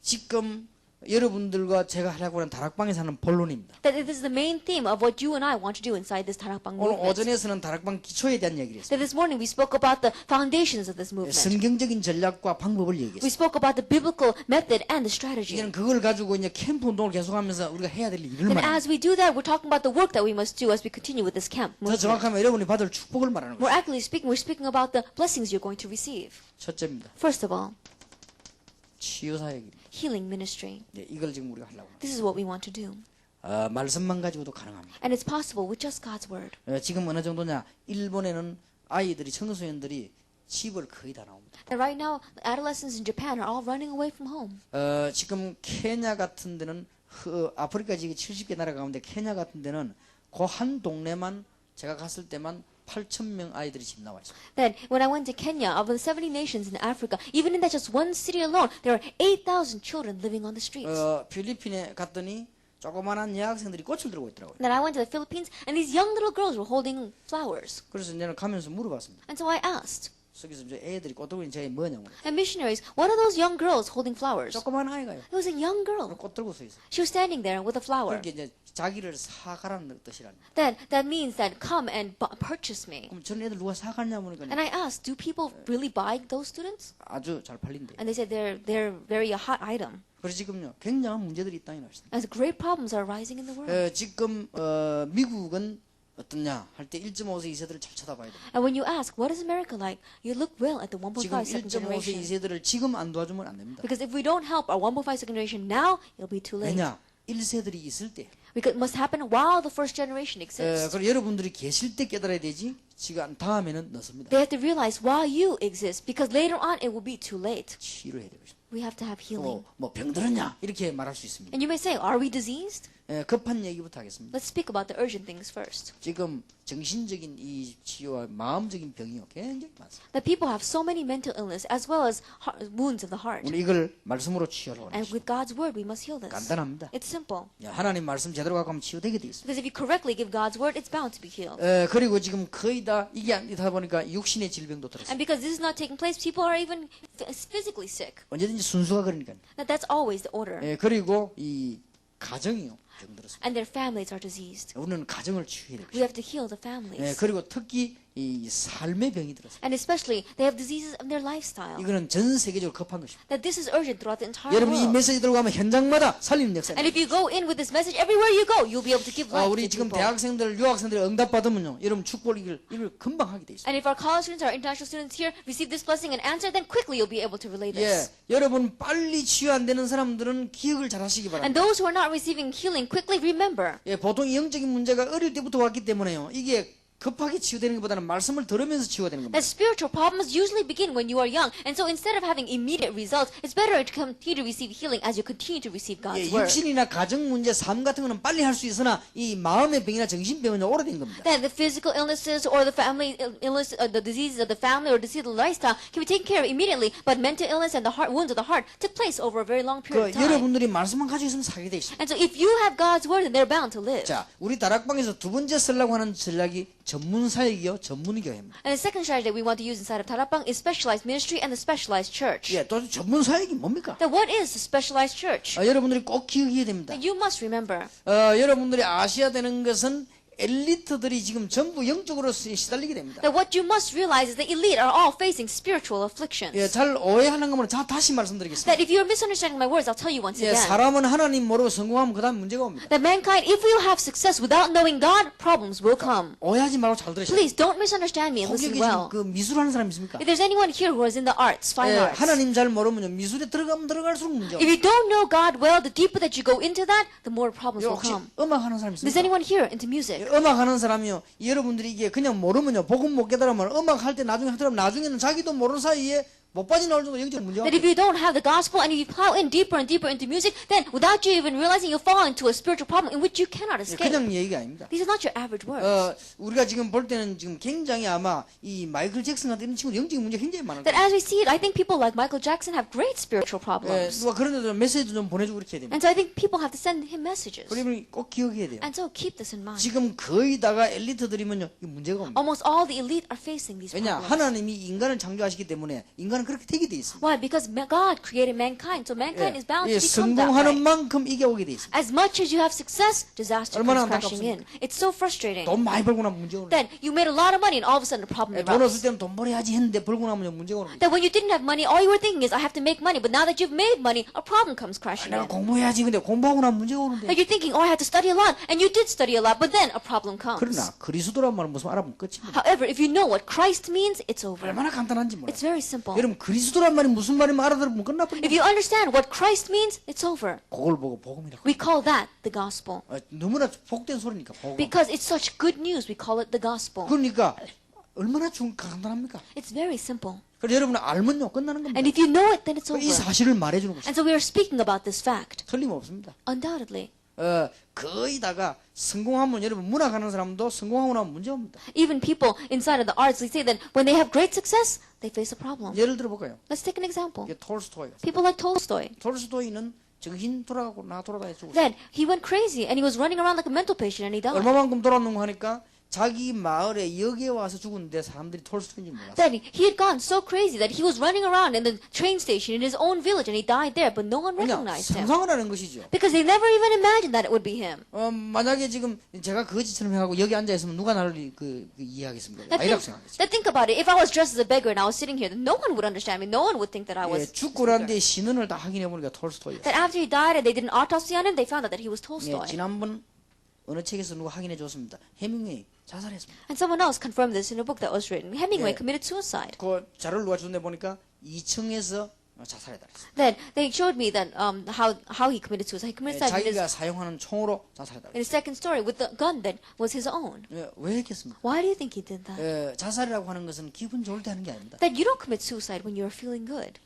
지금 여러분들과 제가 하려고 하는 다락방에서 하는 본론입니다. That this is the main theme of what you and I want to do inside this 다락방 오늘 movement. 오전에서는 다락방 기초에 대한 얘기를 했습니다. That this morning we spoke about the foundations of this movement. 성경적인 전략과 방법을 We 얘기했습니다. spoke about the biblical method and the strategy. 이제는 그걸 가지고 이제 캠프 운동을 계속하면서 우리가 해야 될 일을 And 말합니다. as we do that, we're talking about the work that we must do as we continue with this camp 더 movement. 정확하면 여러분이 받을 축복을 말하는 More 거예요. accurately speaking, we're speaking about the blessings you're going to receive. 첫째입니다. First of all, 치유 사역입니다. healing ministry. 예, 이걸 지금 우리가 하려고 합니다. This is what we want to do. 말씀만 가지고도 가능합니다. And it's possible with just God's word. 지금 어느 정도냐? 일본에는 아이들이 청소년들이 집을 거의 다 나옵니다. And right now, adolescents in Japan are all running away from home. 지금 케냐 같은 데는 아프리카 지금 70개 나라 가운데 케냐 같은 데는 그 한 동네만 제가 갔을 때만 8,000명 아이들이 집 나와 있어요. Then, when I went to Kenya, of the 70 nations in Africa, even in that just one city alone, there are 8,000 children living on the streets. 필리핀에 갔더니 조그만한 여학생들이 꽃을 들고 있더라고요. Then I went to the Philippines, and these young little girls were holding flowers. 그래서 저는 가면서 물어봤습니다. And so I asked, 거기서 이제 애들이 꽃 들고 있는 저게 뭐냐고. and missionaries, what are those young girls holding flowers? 조그만 아이가요. It was a young girl. 꽃 들고 서 있어요. She was standing there with a flower. 그게 이제 자기를 사가라는 뜻이라는. Then that means that come and purchase me. 그럼 저는 애들 누가 사갔냐 보니까 And I asked, do people really buy those students? 아주 잘 팔린대. And they said they're very a hot item. 그래서 지금요 굉장한 문제들이 있다는 것입니다. As great problems are rising in the world. 지금 미국은 어떠냐 할 때 1.5세 2세들을 잘 쳐다봐야 됩니다. And when you ask, what is America like? You look well at the 1.5 지금 second 1.5세 generation. 2세들을 지금 안 도와주면 안 됩니다. Because if we don't help our 1.5 second generation now, it'll be too late. 왜냐 1세들이 있을 때. Because it must happen while the first generation exists. 그리고 여러분들이 계실 때 깨달아야 되지. 지금 다음에는 늦습니다. They have to realize while you exist, because later on it will be too late. 치료해야 되고 싶습니다. We have to have healing. 뭐 병들었냐 이렇게 말할 수 있습니다. And you may say, are we diseased? 급한 얘기부터 하겠습니다. Let's speak about the urgent things first. 지금 정신적인 이 치유와 마음적인 병이요 굉장히 많습니다. That people have so many mental illness as well as wounds of the heart. 우리 이걸 말씀으로 치유하려고 And 합니다. with God's word, we must heal this. 간단합니다. It's simple. 하나님 말씀 제대로 갖고 하면 치유되게 돼 있습니다. Because if you correctly give God's word, it's bound to be healed. 그리고 지금 거의 다 이게 아니다 보니까 육신의 질병도 들었어요. And because this is not taking place, people are even physically sick. 언제든지 순수가 그러니까요. That's always the order. 그리고 이 가정이요 병들었습니다. And their families are diseased. 우리는 가정을 치유해야 되고 We have to heal the families. 그리고 특히 이 삶의 병이 들었어요. And especially, they have diseases of their lifestyle. 이거는 전 세계적으로 급한 것입니다. That this is urgent throughout the entire 여러분 이 world. 메시지 들어가면 현장마다 살리는 역사입니다. And if you go in with this message, everywhere you go, you'll be able to give life 우리 to 지금 people. 대학생들, 유학생들이 응답 받으면요, 여러분 축복 이걸 금방 하게 돼 있어요. And if our college students, our international students here receive this blessing and answer, then quickly you'll be able to relay this. 여러분 빨리 치유 안 되는 사람들은 기억을 잘 하시기 And 바랍니다. those who are not receiving healing, quickly remember 보통 영적인 문제가 어릴 때부터 왔기 때문에요. 이게 급하게 치유되는 것보다는 말씀을 들으면서 치유가 되는 겁니다. that spiritual problems usually begin when you are young. And so instead of having immediate results, it's better to continue to receive healing as you continue to receive God's word. 육신이나 가정 문제, 삶 같은 거는 빨리 할 수 있으나 이 마음의 병이나 정신병은 오래된 겁니다. That the physical illnesses or the family illness, the diseases of the family or disease of the lifestyle can be taken care of immediately. But mental illness and the heart wounds of the heart took place over a very long period of time. 여러분들이 말씀만 가지고 있으면 살게 돼 있습니다. And so if you have God's word, then they're bound to live. 자, 우리 다락방에서 두 번째 쓰려고 하는 전략이 전문 사역이요, 전문 교회입니다. And the second strategy that we want to use inside of Tarapang is specialized ministry and the specialized church. 또 전문 사역이 뭡니까? Then what is the specialized church? 여러분들이 꼭 기억해야 됩니다. And you must remember 여러분들이 아셔야 되는 것은 엘리트들이 지금 전부 영적으로 시달리게 됩니다. that what you must realize is the elite are all facing spiritual afflictions. 잘 오해하는 거면 다시 말씀드리겠습니다. That if you're misunderstanding my words, I'll tell you once again. 사람은 하나님 모르고 성공하면 그다음 문제가 옵니다. That mankind, if you have success without knowing God, problems will come. 오해하지 말고 잘 들으세요. Please don't misunderstand me and listen 혹시 well. 그 미술하는 사람 있습니까? If there's anyone here who is in the arts, fine arts, 하나님 잘 모르면요 미술에 들어가면 들어갈수록 문제가 if you don't know God well, the deeper that you go into that, the more problems will 혹시 come. 음악하는 사람 Is 있습니까? anyone here into music? 음악하는 사람이요 여러분들이 이게 그냥 모르면요 복음 못 깨달으면 음악할 때 나중에 하더라도 나중에는 자기도 모르는 사이에 못 빠져나올 정도 영적 문제가 That if you don't have the gospel and if you plow in deeper and deeper into music, then without you even realizing, you'll fall into a spiritual problem in which you cannot escape. 그냥 얘기가 아닙니다. These are not your average words. 우리가 지금 볼 때는 지금 굉장히 아마 이 마이클 잭슨 같은 이런 친구들 영적인 문제 굉장히 많을 That 거예요. as we see it, I think people like Michael Jackson have great spiritual problems. 누가 그런 데도 메시지도 좀 보내주고 이렇게 해야 됩니다. And so I think people have to send him messages. 그러면 꼭 기억해야 돼요. And so keep this in mind. 지금 거의 다가 엘리트들이면요 이 문제가 옵니다. Almost all the elite are facing these 왜냐 problems. 하나님이 인간을 창조하시기 때문에 인간은 그렇게 되게 돼 있습니다. Why? Because God created mankind, so mankind is bound to 예, become that 성공하는 way. 만큼 이게 오게 돼 있습니다. As much as you have success, disaster 얼마나 comes crashing in. It's so frustrating. 돈 많이 벌고 나면 문제가 오는 Then you made a lot of money and all of a sudden a problem 돈 없을 erupts. 때는 돈 벌어야지 했는데 벌고 나면 문제가 오는 거예요. That when you didn't have money, all you were thinking is, I have to make money. But now that you've made money, a problem comes crashing 내가 in. 공부해야지 근데 공부하고 나면 문제가 오는데. That you're thinking, oh, I had to study a lot. And you did study a lot, but then a problem comes. 그러나 그리스도란 말은 무슨 알아보면 끝입니다. However, if you know what Christ means, it's over. 얼마나 간단한지 몰라요. It's very simple. 여러분 여러분 그리스도란 말이 무슨 말인지 알아들으면 If 끝나버립니다. you understand what Christ means, it's over. 그걸 보고 복음이라고. We call that the gospel. 너무나 복된 소리니까 복음. Because it's such good news, we call it the gospel. 그러니까 얼마나 간단합니까? It's very simple. 그래서 여러분 알면요 끝나는 겁니다. And if you know it, then it's 이 over. 사실을 말해주는 것이 And so we are speaking about this fact. 틀림없습니다. Undoubtedly. 거의 다가 성공하면 여러분 문학하는 사람도 성공하고 나면 문제 옵니다. Even people inside of the arts, they say that when they have great success, they face a problem. 예를 들어 볼까요? Let's take an example. 이게 톨스토이. People like Tolstoy. 톨스토이는 정신 돌아가고 나 돌아다니 죽었어요. Then he went crazy and he was running around like a mental patient and he died. 얼마만큼 돌았는가 하니까 자기 마을에 역에 와서 죽었는데 사람들이 톨스토이인지 몰랐어요. Then he had gone so crazy that he was running around in the train station in his own village and he died there, but no one 그냥 recognized him. 상상을 하는 것이죠. Because they never even imagined that it would be him. 만약에 지금 제가 거지처럼 해가고 여기 앉아 있으면 누가 나를 이해하겠습니까? Now 아니라고 think, 생각하겠어요. now think about it. If I was dressed as a beggar and I was sitting here, then no one would understand me. No one would think that I 예, was. 죽고 난 뒤에 신원을 다 확인해 보니까 톨스토이예요. That after he died and they did an autopsy on him, they found out that he was 예, Tolstoy. 지난번 어느 책에서 누가 확인해 줬습니다. 해밍웨이 자살했습니다. And someone else confirmed this in a book that was written. Hemingway Yeah. committed suicide. 그 자료를 누가 줬는데 보니까 2층에서 자살했다 그랬어요. Then they showed me that how he committed suicide. He committed suicide in 자기가 사용하는 총으로 자살했다 his second story with the gun that was his own. 그랬어요. 왜 했겠습니까? Why do you think he did that? 자살이라고 하는 것은 기분 좋을 때 하는 게 아닙니다. That you don't commit suicide when you're feeling good.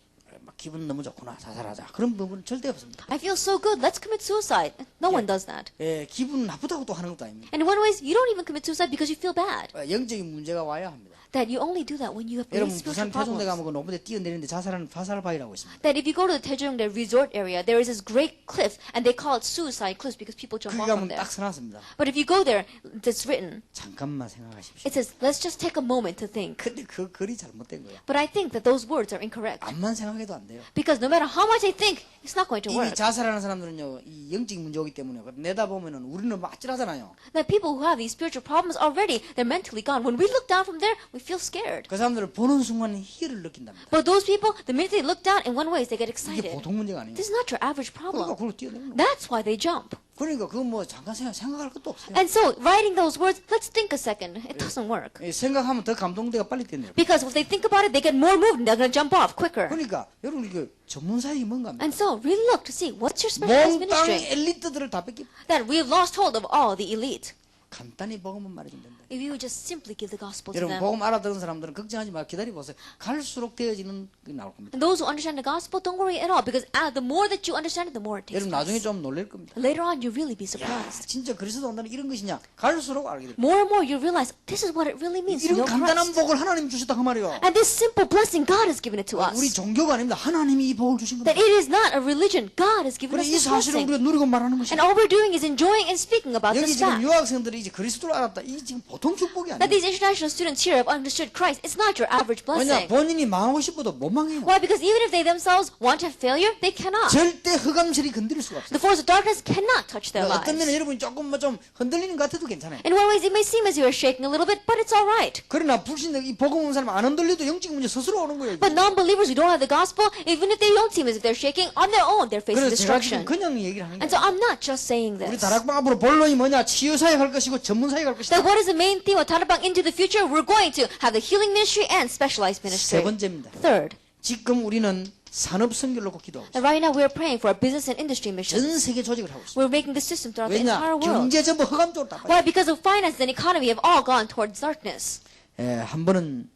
막 기분 너무 좋구나 자살하자 그런 부분은 절대 없습니다. I feel so good. Let's commit suicide. No one does that. 기분 나쁘다고 또 하는 것도 아닙니다. And in one ways, you don't even commit suicide because you feel bad. 영적인 문제가 와야 합니다. That you only do that when you have 여러분 great 부산 spiritual 태종대 problems. 가면 그 높은데 뛰어내리는데 자살하는 바위라고 있습니다. That if you go to the Taejongdae resort area, there is this great cliff, and they call it suicide cliffs because people jump 거기 off from 가면 there. 딱 써놨습니다. But if you go there, it's written. 잠깐만 생각하십시오. It says, let's just take a moment to think. 근데 그 글이 잘못된 거야. But I think that those words are incorrect. 암만 생각해도 안 돼요. Because no matter how much I think, it's not going to 이미 work. 자살하는 사람들은요, 이 영적인 문제 오기 때문에 내다보면은 우리는 아찔하잖아요. That people who have these spiritual problems already, they're mentally gone. When we look down from there, we feel scared. 그 사람들을 보는 순간 희열을 느낀답니다. But those people, the minute they look down, in one way, they get 이게 excited. 보통 문제가 아니에요. This is not your average 그러니까 problem. 그걸 뛰어내는 거예요. That's why they jump. 그러니까 그거 뭐 잠깐 생각할 것도 없어요. And so, writing those words, let's think a second. It doesn't work. 생각하면 더 감동돼가 빨리 뛰어내요. Because if they think about it, they get more moved and they're going to jump off quicker. 그러니까 여러분 이게 전문사역이 뭔가 합니다. And so, really look to see what's your specialized 몽땅 ministry. 엘리트들을 다 뺏기 That we've lost hold of all the elite. 간단히 복음만 말해주면 된다. If you would just simply give the gospel to 여러분 them. 복음 알아듣는 사람들은 걱정하지 마 기다려 보세요. 갈수록 되어지는 게 나올 겁니다. And those who understand the gospel, don't worry at all. Because the more that you understand it, the more it takes 여러분 나중에 place. 좀 놀랄 겁니다. Later on, you'll really 야, be surprised. 진짜 그리스도 온다는 이런 것이냐? 갈수록 알게 됩니다. More and more, you realize this is what it really means to 이런 know 간단한 Christ. 복을 하나님 주셨다 그 말이요. And this simple blessing, God has given it to us. 우리 종교가 아닙니다. 하나님이 이 복을 주신 겁니다. That it is not a religion. God has given 그래 us 이 this 사실을 blessing. 우리가 누리고 말하는 And 것이야. all we're doing is enjoying and speaking about 여기 this 지금 fact. 유학생들이 이제 그리스도를 알았다. 이 지금 보통 축복이 That 아니에요. these international students here have understood Christ. It's not your average 왜냐 blessing. 본인이 망하고 싶어도 못 망해요. Why? Because even if they themselves want to have failure, they cannot. 절대 흑암실이 건드릴 수가 없어요. The force of darkness cannot touch their 어떤 면에 lives. 여러분이 조금 뭐 좀 흔들리는 것 같아도 괜찮아요. In one ways, it may seem as you are shaking a little bit, but it's all right. 그러나 불신들 이 복음 온 사람 안 흔들려도 영적 문제 스스로 오는 거예요. But non-believers who don't have the gospel, even if they don't seem as if they're shaking, on their own, they're facing 그래서 제가 지금 destruction. 그냥 얘기를 하는 And 거예요. so I'm not just saying 우리 this. 다락방 앞으로 본론이 뭐냐? 치유사역 할 것이고 전문사역 할 것이다. That what is the main theme of Tarabang into the future? We're going to have the healing ministry and specialized 세 ministry. 번째입니다. Third, 지금 우리는 산업 선교를 놓고 기도하고 있어요. that right now we're praying for a business and industry mission. 전 세계 조직을 하고 있어요. We're making the system throughout the 왜냐? entire world. 경제 전부 흑암 쪽으로 다 빠져. Why? Because of finance and economy have all gone towards darkness. 한 번은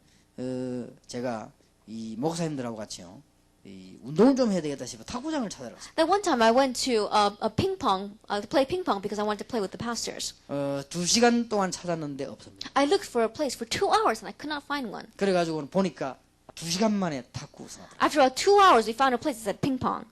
제가 이 목사님들하고 같이요. 이 운동을 좀 해야 되겠다 싶어 탁구장을 찾아갔어요. That one time I went to a ping pong, to play ping pong because I wanted to play with the pastors. 2시간 동안 찾았는데 없습니다. I looked for a place for 2 hours and I could not find one. 그래가지고 보니까 2시간 만에 탁구 우승. After about 2 hours, we found a place that said ping pong.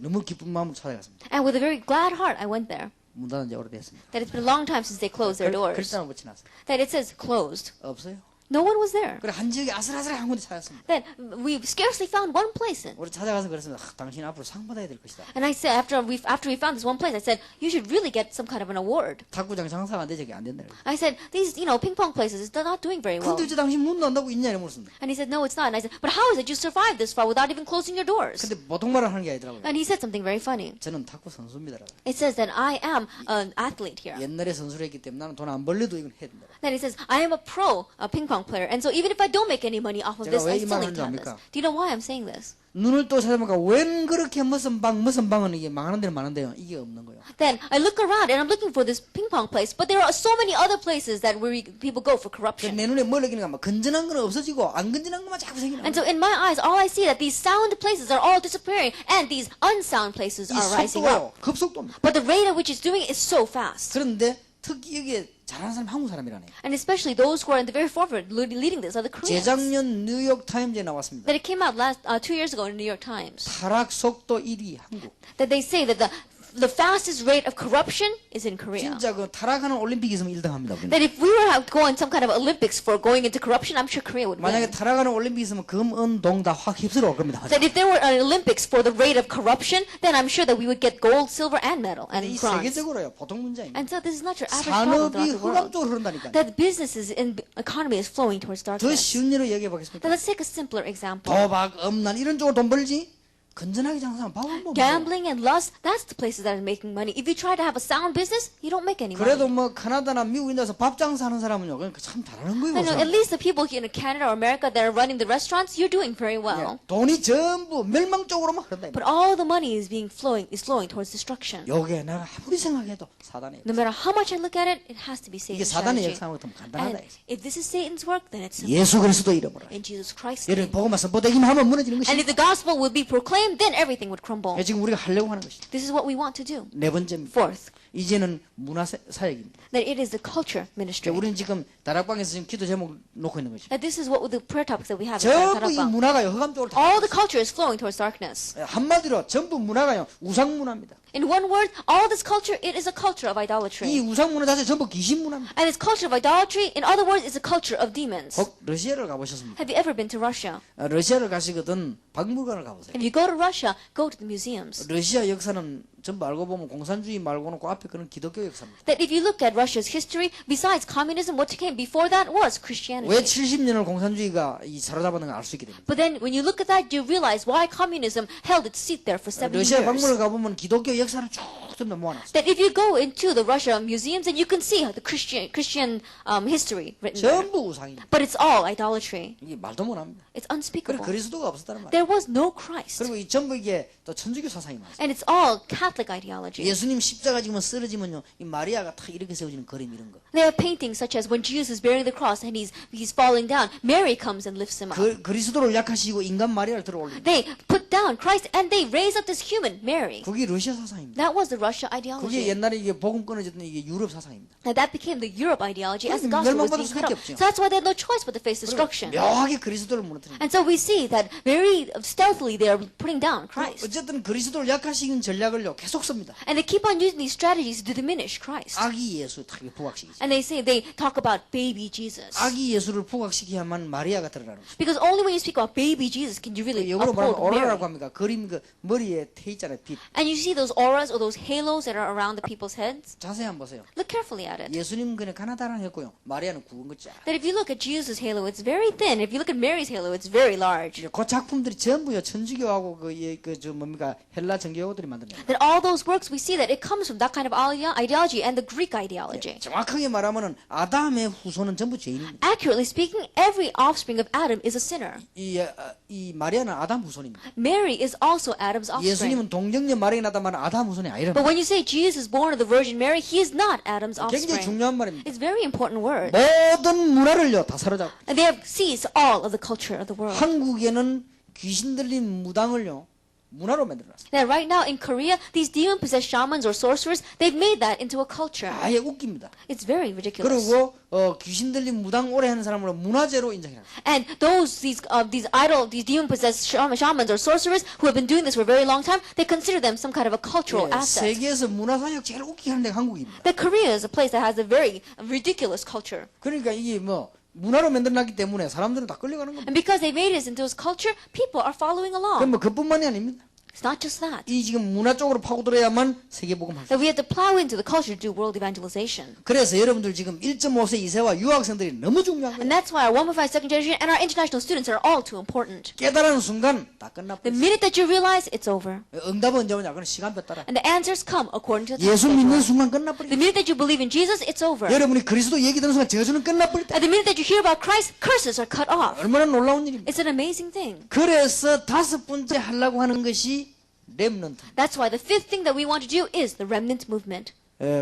너무 기쁜 마음으로 찾아갔습니다. And with a very glad heart, I went there. 문 닫은 지 오래됐습니다. That it's been a long time since they closed their doors. 글자만 붙여놨어요. That it says closed. 없어요. No one was there. 그래 한 지역에 아슬아슬한 군데 찾았습니다. That we scarcely found one place in. 우리 찾아가서 그랬습니다. 당신 앞으로 상 받아야 될 것이다. And I said, after we found this one place, I said, you should really get some kind of an award. 탁구장 장사가 안 돼, 저기 안 된다. I said, these, ping pong places, they're not doing very well. 근데 왜 당신 문 닫는다고 있냐 이러면서. And he said, no, it's not. And I said, but how is it you survived this far without even closing your doors? 근데 보통 말을 하는 게 아니더라고요. And he said something very funny. 저는 탁구 선수입니다. It says that I am an athlete here. 옛날에 선수를 했기 때문에 나는 돈 안 벌려도 이건 해야 된다. Then he says, I am a pro ping pong pong player. And so even if I don't make any money off of 제가 this, 왜 I 이 still 말을 need to have 하는지 this. 압니까? Do you know why I'm saying this? 눈을 또 찾아보니까 웬 그렇게 무슨 방은 이게 망하는 데는 많은데요. 이게 없는 거예요. Then I look around and I'm looking for this ping pong place, but there are so many other places that where people go for corruption. 내 눈에 뭘 느끼는가 하면 건전한 건 없어지고 안 건전한 것만 자꾸 생기는 And 거예요. so in my eyes, all I see that these sound places are all disappearing and these unsound places 이 are rising up. 속도가 급속도입니다. But the rate at which it's doing it is so fast. 그런데 특히 여기에 잘하는 사람이 한국 사람이라네. And especially those who are in the very forefront leading this are the Koreans. 재작년 뉴욕 타임즈에 나왔습니다. That it came out 2 years ago in the New York Times. 타락 속도 1위 한국. That they say that the fastest rate of corruption is in Korea. 진짜 그 타락하는 올림픽이 있으면 1등합니다. That if we were to go on some kind of Olympics for going into corruption, I'm sure Korea would 만약에 win. 타락하는 올림픽이 있으면 금, 은, 동 다 확 휩쓸어 올 겁니다. That if there were an Olympics for the rate of corruption, then I'm sure that we would get gold, silver, and medal and 이 bronze. 세계적으로요. 보통 문제입니다. And so this is not your average problem 산업이 throughout the 흑암 world. 쪽으로 흐른다니까요. That businesses in economy is flowing towards 더 darkness. 쉬운 예로 얘기해 보겠습니다. Now let's take a simpler example. 도박, 음란 이런 쪽으로 돈 벌지 건전하게 장사하면 밥은 뭐 Gambling and lust, that's the places that are making money. If you try to have a sound business, you don't make any 그래도 money. 뭐 카나다나 미국에 나서 밥 장사하는 사람은요. 그러니까 참 잘하는 거예요. I know, at least the people here in Canada or America that are running the restaurants, you're doing very well. 돈이 전부 멸망 쪽으로만 흐른다. But all the money is flowing towards destruction. 요게 내가 아무리 생각해도 사단의 No matter how much I look at it, it has to be 이게 Satan's 사단의 strategy. 역사하고 좀 And 간단하다. if this is Satan's work, then it's simple. 예수 그리스도 이름으로. In Jesus Christ's 예를 name. 보고만 선포되기만 하면 무너지는 And if 것이. the gospel will be proclaimed, then everything would crumble. 지금 우리가 하려고 하는 것이. This is what we want to do. 네 번째입니다. Fourth, 이제는 문화 사역입니다. that it is the culture ministry. 우리는 지금 다락방에서 지금 기도 제목 놓고 있는 거죠. That this is what the prayer topics that we have in 전부 이 Tarakbang. 문화가요 흑암 쪽으로 다. All the culture is flowing towards darkness. 한마디로 전부 문화가요 우상 문화입니다. In one word, all this culture, it is a culture of 이 idolatry. 우상 문화 자체 전부 귀신 문화입니다. And this culture of idolatry, in other words, is a culture of demons. 혹 러시아를 가보셨습니까? Have you ever been to Russia? 러시아를 가시거든 박물관을 가보세요. If you go to Russia, go to the museums. 러시아 역사는 전부 알고 보면 공산주의 말고는 그 앞에 그런 기독교 역사입니다. That if you look at Russia's history, besides communism, what came before that was 왜 Christianity. 70년을 공산주의가 이 사로잡았는가 알 수 있게 됩니다. But then when you look at that, you realize why communism held its seat there for 70 러시아 years. 박물관 가보면 기독교 역사를 쭉 전부 모아놨어요. That if you go into the Russia museums, and you can see the Christian history written there. 전부 우상입니다. But it's all idolatry. 이게 말도 못합니다. It's 그리고 unspeakable. 그리스도가 없었다는 말이에요. There was no Christ. 그리고 이 전부 이게 또 천주교 사상이 많아요. And it's all Catholic ideology. 예수님 십자가 지금 쓰러지면요, 이 마리아가 탁 이렇게 세워지는 그림 이런 거. They have paintings such as when Jesus is bearing the cross and he's falling down, Mary comes and lifts him up. 그리스도를 약하시고 인간 마리아를 들어올립니다. They put down Christ and they raise up this human, Mary. 그게 러시아 사상입니다. That was the Russia 그게 ideology. 옛날에 이게 복음 끊어졌던 이게 유럽 사상입니다. And that became the Europe ideology as the 그럼 gospel was 멸망받을 being 수밖에 cut off. 없죠. So that's why they had no choice but to face destruction. 묘하게 그리스도를 무너뜨립니다. And so we see that very stealthily they are putting down Christ. 어쨌든 그리스도를 약하시킨 전략을요 계속 씁니다. And they keep on using these strategies to diminish Christ. 아기 예수 탁 부각시키죠. And they talk about baby Jesus. 아기 예수를 부각시켜야만 마리아가 드러나는 거죠. Because only when you speak about baby Jesus can you really 영어로 말하면 uphold 오라라고 Mary. 합니다. 그림 그 머리에 테 있잖아요. 빛. And you see those auras or those halos that are around the people's heads? 자세히 한번 보세요. Look carefully at it. 예수님은 그냥 가나다란 했고요. 마리아는 굵은 거 쫙. That if you look at Jesus' halo, it's very thin. If you look at Mary's halo, it's very large. 그 작품들이 전부요 천주교하고 그저 뭡니까 헬라 정교들이 만든 거예요. That all those works we see that it comes from that kind of ideology and the Greek ideology. 정확하게 말하면은 아담의 후손은 전부 죄인입니다. Accurately speaking, every offspring of Adam is a sinner. 이 마리아는 아담 후손입니다. Mary is also Adam's offspring. 예수님은 동정녀 마리아 나다만 아담 후손이 아니라. But when you say Jesus is born of the Virgin Mary, he is not Adam's 굉장히 offspring. 중요한 말입니다. It's very important word. 모든 문화를요 다 사로잡고. And they have seized all of the culture of the world. 한국에는 귀신 들린 무당을요 문화로 만들어놨어요. Now, right now in Korea, these demon-possessed shamans or sorcerers, they've made that into a culture. 아예 웃깁니다. It's very ridiculous. 그리고 귀신 들린 무당 오래 하는 사람으로 문화재로 인정해요. And these demon-possessed shamans or sorcerers who have been doing this for a very long time, they consider them some kind of a cultural asset. 세계에서 문화사역 제일 웃기게 하는 데가 한국입니다. That Korea is a place that has a very ridiculous culture. 그러니까 이게 뭐 문화로 만들어놨기 때문에 사람들은 다 끌려가는 겁니다. And because they made this into this culture, people are following 그럼 along. 뭐 그뿐만이 아닙니다. It's not just that. 이 지금 문화 쪽으로 파고들어야만 세계복음 할 수. That we have to plow into the culture to do world evangelization. 그래서 여러분들 지금 1.5세 이세와 유학생들이 너무 중요한 거예요. And that's why our 1.5 second generation and our international students are all too important. 깨달은 순간 다 끝났고 The minute that you realize, it's over. 응답은 언제 오냐? 그건 시간표 따라. And the answers come according to the time 예수 믿는 schedule. 순간 The 끝나버려. minute that you believe in Jesus, it's over. 여러분이 그리스도 얘기 듣는 순간 저주는 끝나버릴 때 At the minute that you hear about Christ, curses are cut off. 얼마나 놀라운 일입니까? It's an amazing thing. 그래서 다섯 번째 하려고 하는 것이 렘넌트. That's why the fifth thing that we want to do is the remnant movement.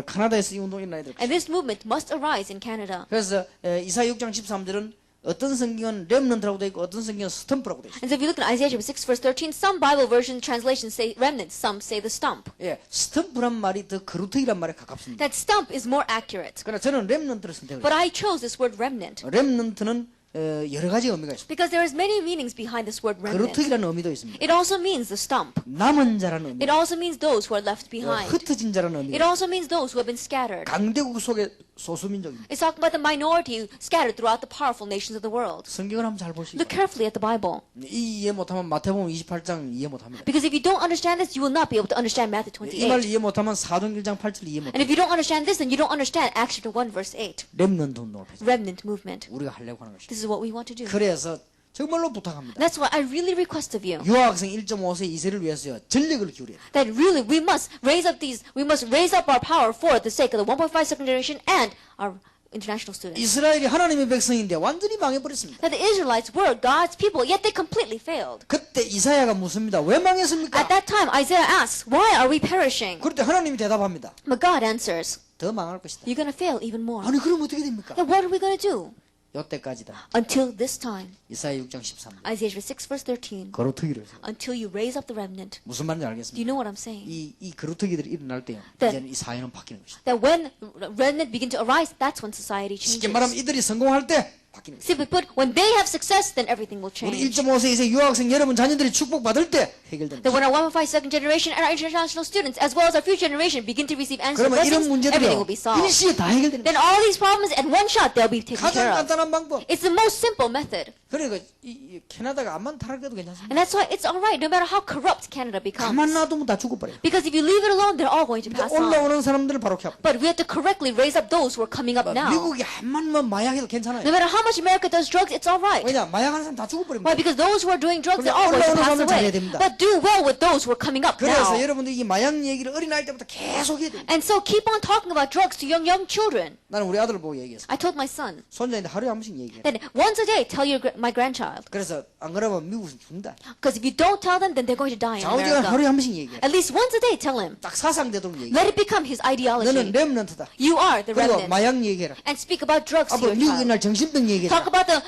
카나다에서 이 운동이 일어나야 될 것이다. And this movement must arise in Canada. 그래서 이사 6장 13절은 어떤 성경은 렘넌트라고 되어 있고 어떤 성경은 스탬프라고 되어 있어요. And so if you look at Isaiah chapter 6 verse 13, some Bible version translations say remnant, some say the stump. 예, 스탬프란 말이 더 그루트기란 말에 가깝습니다. That stump is more accurate. 그러나 저는 렘넌트를 선택을 But 했어요. I chose this word remnant 렘넌트는 여러 가지 의미가 있습니다. because there is many meanings behind this word remnant. 그루트기라는 의미도 있습니다. It also means the stump. 남은 자라는 의미, It also means those who are left behind. 흩어진 자라는 의미, It also means those who have been scattered. 강대국 속의 소수민족입니다. It's talking about the minority scattered throughout the powerful nations of the world. 성경을 한번 잘 보시죠. Look carefully at the Bible. 이 이해 못하면 마태복음 28장 이해 못합니다. Because if you don't understand this, you will not be able to understand Matthew 이 말 28. 이해 못하면 사도행전 1장 8절 이해 And 못합니다. if you don't understand this, then you don't understand Acts chapter 1 verse 8. 렘넌트 운동을 해서 Remnant movement. 우리가 하려고 하는 것입니다. This is what we want to do. 그래서 정말로 부탁합니다. That's why I really request of you 유학생 1.5세 2세를 위해서요 전력을 기울여야 돼요. that really we must raise up our power for the sake of the 1.5 second generation and our international students. 이스라엘이 하나님의 백성인데 완전히 망해버렸습니다. That the Israelites were God's people, yet they completely failed. 그때 이사야가 묻습니다. 왜 망했습니까? At that time, Isaiah asks, "Why are we perishing?" 그럴 때 하나님이 대답합니다. But God answers, 더 망할 것이다. "You're going to fail even more." 아니 그럼 어떻게 됩니까? Then what are we going to do? 요때까지다. Until this time, 이사야 6장 13절. Isaiah 6 verse 13. 거루터기를 해서. Until you raise up the remnant. 무슨 말인지 Do you 알겠습니다. know what I'm saying? 이 거루터기들이 일어날 때요. 네. 이제는 이 사회는 바뀌는 것이다. That when remnant begin to arise, that's when society 쉽게 말하면 changes. 이들이 성공할 때 바뀌는 것이다. Simply put, when they have success, then everything will 우리 change. 1.5세 이세 유학생 여러분 자녀들이 축복받을 때 해결된다. That when our 1.5 second generation and our international students, as well as our future generation, begin to receive answers, 그러면 이런 blessings, everything will 문제들이 be solved. 일시에 다 해결되는 Then 거예요. all these problems at one shot, they'll be taken care 가장 of. 간단한 방법. It's the most simple method. 그러니까 이 캐나다가 암만 타락해도 괜찮습니다. And that's why it's alright, no matter how corrupt Canada becomes. 가만 놔두면 다 죽어버려요. Because if you leave it alone, they're all going to pass on. 올라오는 사람들을 바로 켜. But we have to correctly raise up those who are coming up now. 미국이 한만만 마약해도 괜찮아요. No matter how much America does drugs, it's alright. 왜냐 마약하는 사람 다 죽어버립니다. Why? Because those who are doing drugs, they're 그러니까 all going to 올라오는 pass 사람들 잘해야 away. 됩니다. But do well with those who are coming up 그래서 now. 여러분들 이 마약 얘기를 어린아이 때부터 계속 해야 돼요. And so keep on talking about drugs to young children. 나는 우리 아들을 보고 얘기했어. I told my son 손자인데 하루에 한 번씩 얘기해. that once a day tell my grandchild. 그래서 안 그러면 미국은 죽는다. Because if you don't tell them, then they're going to die in 좌우지간 America. 하루에 한 번씩 얘기해. At least once a day tell him. 딱 사상대동 얘기해. Let it become his 너는 ideology. 렘넌트다. You are the 그리고 remnant. 마약 얘기해라. And speak about drugs to 앞으로 your 미국 child. 옛날 정신병 얘기해라. Talk about the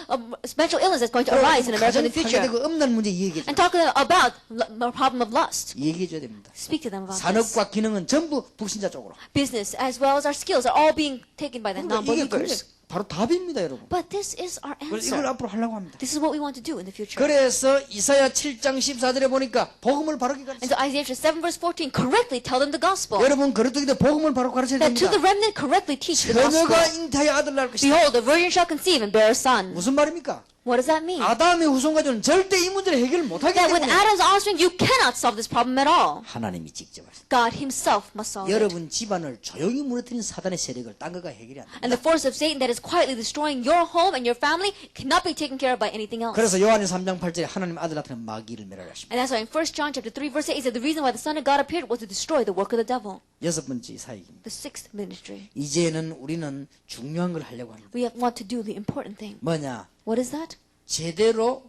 mental illness that's going to arise in America in the future. 가장 파괴되고 없는 문제 얘기해줘. And talk about the problem of lust. 얘기해줘야 됩니다. Speak to them about this. 산업과 기능은 전부 불신자 쪽으로. Business as well as our skills are all being taken by the 그러니까 이게 non-believers. 바로 답입니다, 여러분. But this is our 그래서 이걸 answer. 앞으로 하려고 합니다. This is what we want to do in the future. 그래서 이사야 7장 14절에 보니까 복음을 바르게 And 가르쳐. so Isaiah 7 verse 14 correctly tell them the gospel. 여러분 그릇되기도 복음을 바로 가르쳐야 That to the 됩니다. remnant correctly teach the gospel. 처녀가 잉태하여 아들 낳을 것이다. Behold, the virgin shall conceive and bear a son. 무슨 말입니까? What does that mean? 아담의 후손 가지고는 절대 이 문제를 해결 못하기 That with 때문에 Adam's offspring, you cannot solve this problem at all. 하나님이 직접 하셨다. God himself must solve it. 여러분 집안을 조용히 무너뜨린 사단의 세력을 딴 거가 해결이 안 됩니다. And the force of Satan that is quietly destroying your home and your family cannot be taken care of by anything else. 그래서 요한의 3장 8절에 하나님 아들 나타낸 마귀를 멸하라 하십니다. And that's why in 1 John chapter 3 verse 8 it said the reason why the Son of God appeared was to destroy the work of the devil. 여섯 번째 사역입니다. The sixth ministry. 이제는 우리는 중요한 걸 하려고 합니다. We want to do the important thing. 뭐냐? What is that? 제대로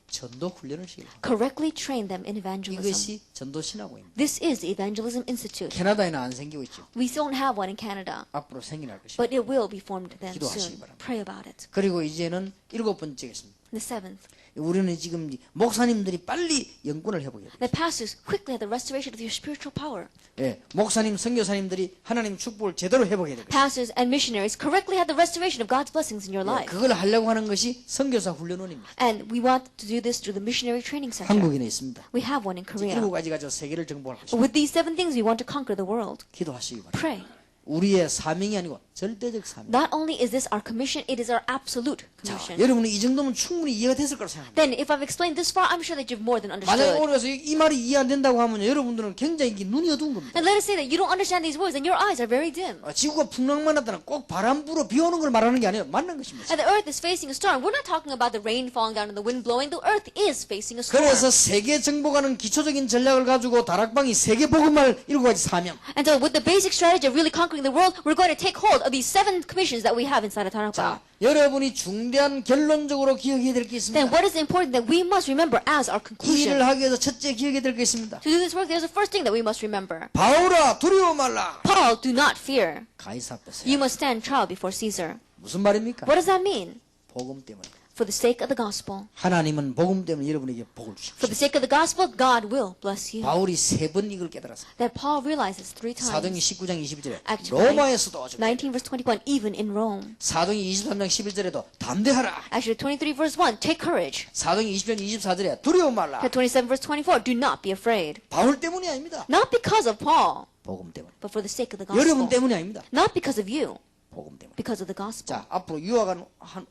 전도 훈련을 시켜요. Correctly train them in evangelism. 이것이 전도 신학원입니다. This is the Evangelism Institute. 캐나다에는 안 생기고 있죠. We don't have one in Canada, 앞으로 생겨날 것입니다. but it will be formed then 기도하시기 soon. 바랍니다. Pray about it. 그리고 이제는 일곱 번째겠습니다. The seventh, 우리는 지금 목사님들이 빨리 영권을 회복해야 돼요. the pastors quickly have the restoration of your spiritual power. 예, 목사님, 선교사님들이 하나님 축복을 제대로 회복해야 돼요. Pastors and missionaries correctly have the restoration of God's blessings in your life. 그걸 하려고 하는 것이 선교사 훈련원입니다. And we want to do this through the missionary training center. 한국인에 있습니다. We have one in Korea. 일곱 가지 가지고 세계를 정복할 것입니다. With these 7 things, we want to conquer the world. 기도하시기 바랍니다. Pray. 우리의 사명이 아니고 절대적 사명. Not only is this our commission, it is our absolute 자, commission. 여러분은 이 정도면 충분히 이해가 됐을 거라고 생각합니다. Then, if I've explained this far, I'm sure that you've more than 만약에 understood. 오늘에서 이 말이 이해 안 된다고 하면 여러분들은 굉장히 이게 눈이 어두운 겁니다. And let us say that you don't understand these words, and your eyes are very dim. 지구가 풍랑만 났다는 꼭 바람 불어 비 오는 걸 말하는 게 아니에요. 맞는 것입니다. And the earth is facing a storm. We're not talking about the rain falling down and the wind blowing. The earth is facing a storm. 그래서 세계 정복하는 기초적인 전략을 가지고 다락방이 세계 복음을 7가지 사명. And so, with the basic strategy of really conquering the world, we're going to take hold of these 7 commissions that we have inside of 자, Tarakpa. 여러분이 중대한 결론적으로 기억해야 될 게 Then, 있습니다. what is important that we must remember as our 이 conclusion? 일을 하기 위해서 첫째 기억해야 될 게 있습니다. To do this work, there's a first thing that we must remember. 바울아 두려워 말라. Paul, do not fear. 가이사 앞에서 You must stand trial before Caesar. 무슨 말입니까? What does that mean? 복음 때문에. For the sake of the gospel. 하나님은 복음 때문에 여러분에게 복을 For 주십시오. the sake of the gospel, God will bless you. 바울이 3번 이걸 깨달았습니다. That Paul realizes 3 사도행전 times. 19장 21절에 Actually, 로마에서도 아주 19 verse 21, even in Rome. 사도행전 23장 11절에도 담대하라. Actually, 23 verse 1, take courage. 사도행전 20장 24절에 두려워 말라. 27 verse 24, do not be afraid. 바울 때문이 아닙니다. Not because of Paul, 복음 때문에. but for the sake of the 여러분 gospel. 때문이 아닙니다. Not because of you, 복음 때문에. because of the gospel. 자, 앞으로 유학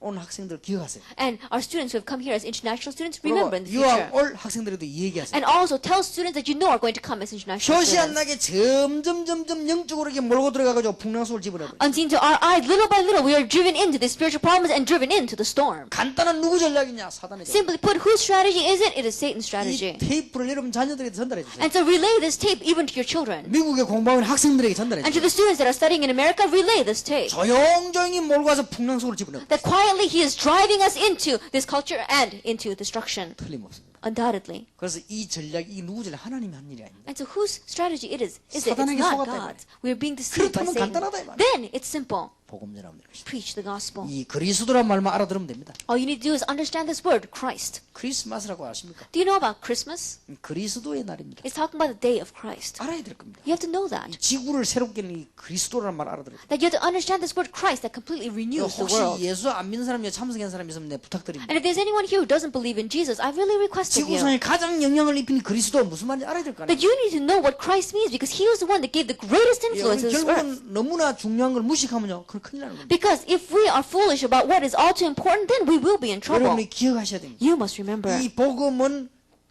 온 학생들 기억하세요. And our students who have come here as international students, 그리고 remember in the future. 유학 올 학생들에도 이 얘기하세요. And also tell students that you know are going to come as international 표시 안 students. 나게 점점 영적으로 이렇게 몰고 들어가가지고 풍랑속을 집어넣어요. Unseen to our eyes, little by little, we are driven into the spiritual problems and driven into the storm. 간단한 누구 전략이냐? 사단의 전략. Simply put, whose strategy is it? It is Satan's 이 strategy. 테이프를 여러분 자녀들에게 전달해 주세요. And so relay this tape even to your children. 미국에 공부하는 학생들에게 전달해 And to 주세요. the students that are studying in America, relay this tape. 조용조용히 몰고 와서 풍랑속으로 집어넣어요. That quietly he is driving us into this culture and into destruction. 틀림없습니다. Undoubtedly. 그래서 이 전략이 이 누구 전략 하나님이 한 일이 아닙니다. And so whose strategy it is? Is it? It's 사단에게 not 속았다, God's. We are being deceived by 그렇다면 Satan. 간단하다, 이 말이야. Then it's simple. 복음 전하면 될 것입니다. Preach the gospel. 이 그리스도란 말만 알아들으면 됩니다. All you need to do is understand this word, Christ. 크리스마스라고 아십니까? Do you know about Christmas? 그리스도의 날입니다. It's talking about the day of Christ. 알아야 될 겁니다. You have to know that. 지구를 새롭게 하는 이 그리스도라는 말 알아들어야 돼요. That you have to understand this word Christ that completely renews the 혹시 world. 예수 안 믿는 사람이 참석한 사람이 있으면 내 부탁드립니다. And if there's anyone here who doesn't believe in Jesus, I really request of you 지구상에 가장 영향을 입힌 그리스도 무슨 말인지 알아야 될 거 아니에요. that you need to know what Christ means because he was the one that gave the greatest influence in this earth. 결국은 너무나 중요한 걸 무식하면요, 그건 큰일 나는 겁니다. Because if we are foolish about what is all too important, then we will be in trouble. 여러분이 기억하셔야 됩니다. You must remember, 이 복음은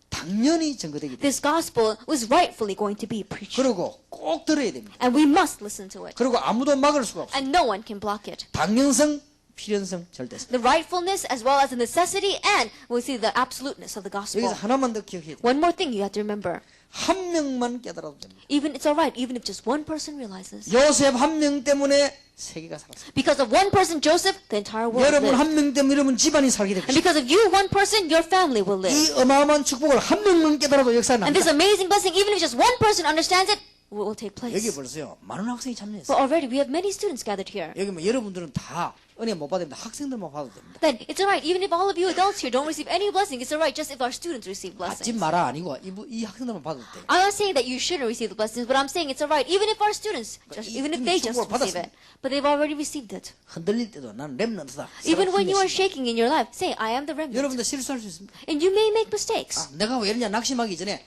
당연히 전거되기 때문에 this gospel was rightfully going to be preached. 그리고 꼭 들어야 됩니다. And we must listen to it. 그리고 아무도 막을 수가 없어요. And no one can block it. 당연성, 필연성, 절대성. The rightfulness as well as the necessity and we'll see the absoluteness of the gospel. 여기서 하나만 더 기억해야 돼요. One more thing you have to remember. 한 명만 깨달아도 됩니다. Even it's alright, even if just one person realizes. 요셉 한 명 때문에 세계가 살았어요. Because of one person, Joseph, the entire world 여러분 lived. 한 명 때문에 여러분 집안이 살게 될 And 것입니다. because of you, one person, your family will live. 이 어마어마한 축복을 한 명만 깨달아도 역사는 And this 납니다. amazing blessing, even if just one person understands it, will take place. 여기 벌써요, 많은 학생이 참여했어요. But already we have many students gathered here. 여기 뭐 여러분들은 다 은혜 못 받으면 학생들만 받아도 됩니다. Then it's alright, even if all of you adults here don't receive any blessing, it's alright just if our students receive 받지 blessings. 마라 아니고 이 학생들만 받아도 돼요. I'm not saying that you shouldn't receive the blessings, but I'm saying it's alright, even if our students, even if they just receive it. But they've already received it. 흔들릴 때도 나는 렘넌트다. Even when you are shaking in your life, say, I am the remnant. 여러분들 실수할 수 있습니다. And you may make mistakes. 내가 왜 이러냐 낙심하기 전에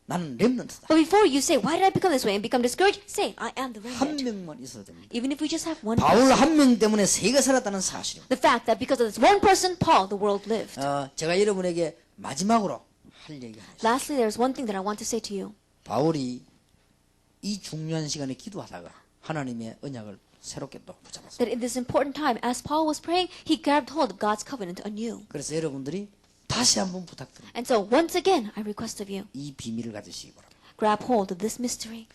나는 렘넌트다. But before you say, why did I become this way and become discouraged, say, I am the 한 remnant. 명만 있어도 됩니다. Even if we just have one 바울 person. 한 명 때문에 세계가 살았다는 사실입니다. The fact that because of this one person, Paul, the world lived. 제가 여러분에게 마지막으로 할 얘기가 하나 있어요. Lastly, there's one thing that I want to say to you. 바울이 이 중요한 시간에 기도하다가 하나님의 언약을 새롭게 또 붙잡았어요. That in this important time, as Paul was praying, he grabbed hold of God's covenant anew. 그래서 여러분들이 다시 한번 부탁드립니다. And so, once again, I request of you, 이 비밀을 가지시기 바랍니다. grab hold of this mystery.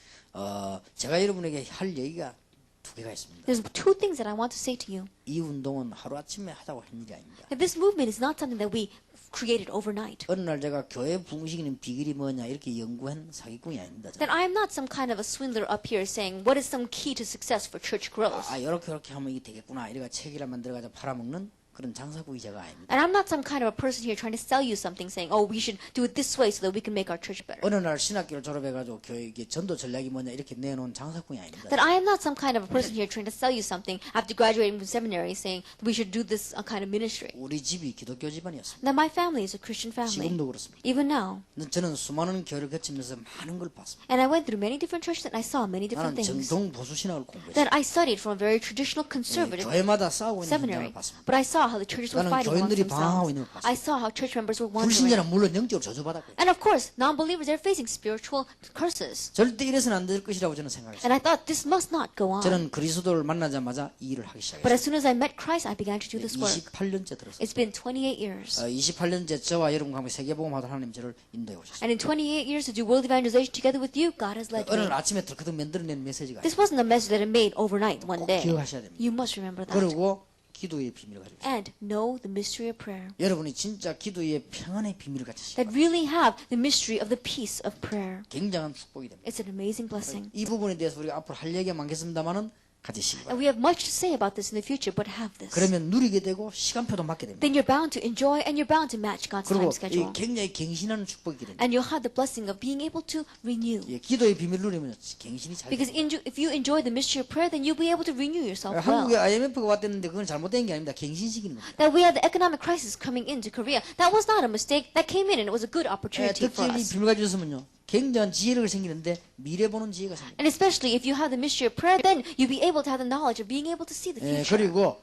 제가 여러분에게 할 얘기가 두 개가 있습니다. There's two things that I want to say to you. 이 운동은 하루아침에 하자고 한 일이 아닙니다. That this movement is not something that we created overnight. 어느 날 제가 교회 부흥시키는 비결이 뭐냐 이렇게 연구한 사기꾼이 아닙니다. That I am not some kind of a swindler up here saying, what is some key to success for church growth? 이렇게 하면 이게 되겠구나. 이래가 책이라 만들어가지고 팔아먹는 그런 장사구이자가 아닙니다. And I'm not some kind of a person here trying to sell you something saying, oh, we should do it this way so that we can make our church better. 어느 날 신학교를 졸업해가지고 교육에 전도 전략이 뭐냐 이렇게 내놓은 장사꾼이 아닙니다. That I am not some kind of a person here trying to sell you something after graduating from seminary saying that we should do this kind of ministry. 우리 집이 기독교 집안이었습니다. That my family is a Christian family. 지금도 그렇습니다. Even now. 저는 수많은 교회를 거치면서 많은 걸 봤습니다. And I went through many different churches and I saw many different 나는 things. 정통 보수 신학을 공부했어요. That I studied from a very traditional conservative 교회마다 싸우고 있는 seminary. 현장을 봤습니다. But I saw how the churches were 나는 fighting amongst 교인들이 방황하고 themselves. 있는 걸 봤습니다. I saw how church members were wandering. 불신자는 물론 영적으로 저주받았고요. And of course, non-believers, they're facing spiritual curses. 절대 이래서는 안 될 것이라고 저는 생각했어요. And I thought, this must not go on. 저는 그리스도를 만나자마자 이 일을 하기 But as 시작했어요. soon as I met Christ, I began to do this work. 28년째 들었어요. It's been 28 years. 28년째 저와 여러분과 함께 세계복음하던 하나님 저를 인도해 오셨어요. And in 28 years to do world evangelization together with you, God has led 어느 me. 날 아침에 들그득 만들어낸 메시지가 This wasn't a message that I made overnight one day. 기억하셔야 됩니다. You must remember that. 그리고 기도의 비밀을 가지고 있어요. And know the mystery of prayer. 여러분이 진짜 기도의 평안의 비밀을 가지시고 That really have the mystery of the peace of prayer. 굉장한 축복이 됩니다. It's an amazing blessing. 이 부분에 대해서 우리가 앞으로 할 얘기가 많겠습니다만은 가지시기 바랍니다. And we have much to say about this in the future, but have this. 그러면 누리게 되고 시간표도 맞게 됩니다. Then you're bound to enjoy and you're bound to match God's 그리고 time schedule. 이 굉장히 갱신하는 축복이 됩니다. And you'll have the blessing of being able to renew. 예, 기도의 비밀을 누리면 갱신이 잘 Because 됩니다. if you enjoy the mystery of prayer, then you'll be able to renew yourself 한국에 well. IMF가 왔댔는데 그건 잘못된 게 아닙니다. 갱신시키는 겁니다. That we had the economic crisis coming into Korea. That was not a mistake. That came in and it was a good opportunity for 특히 이 us. 비밀 가지고 있으면요. 굉장한 지혜가 생기는데 미래 보는 지혜가 생깁니다. And especially if you have the mystery of prayer, then you'll be able to have the knowledge of being able to see the 예, future. 그리고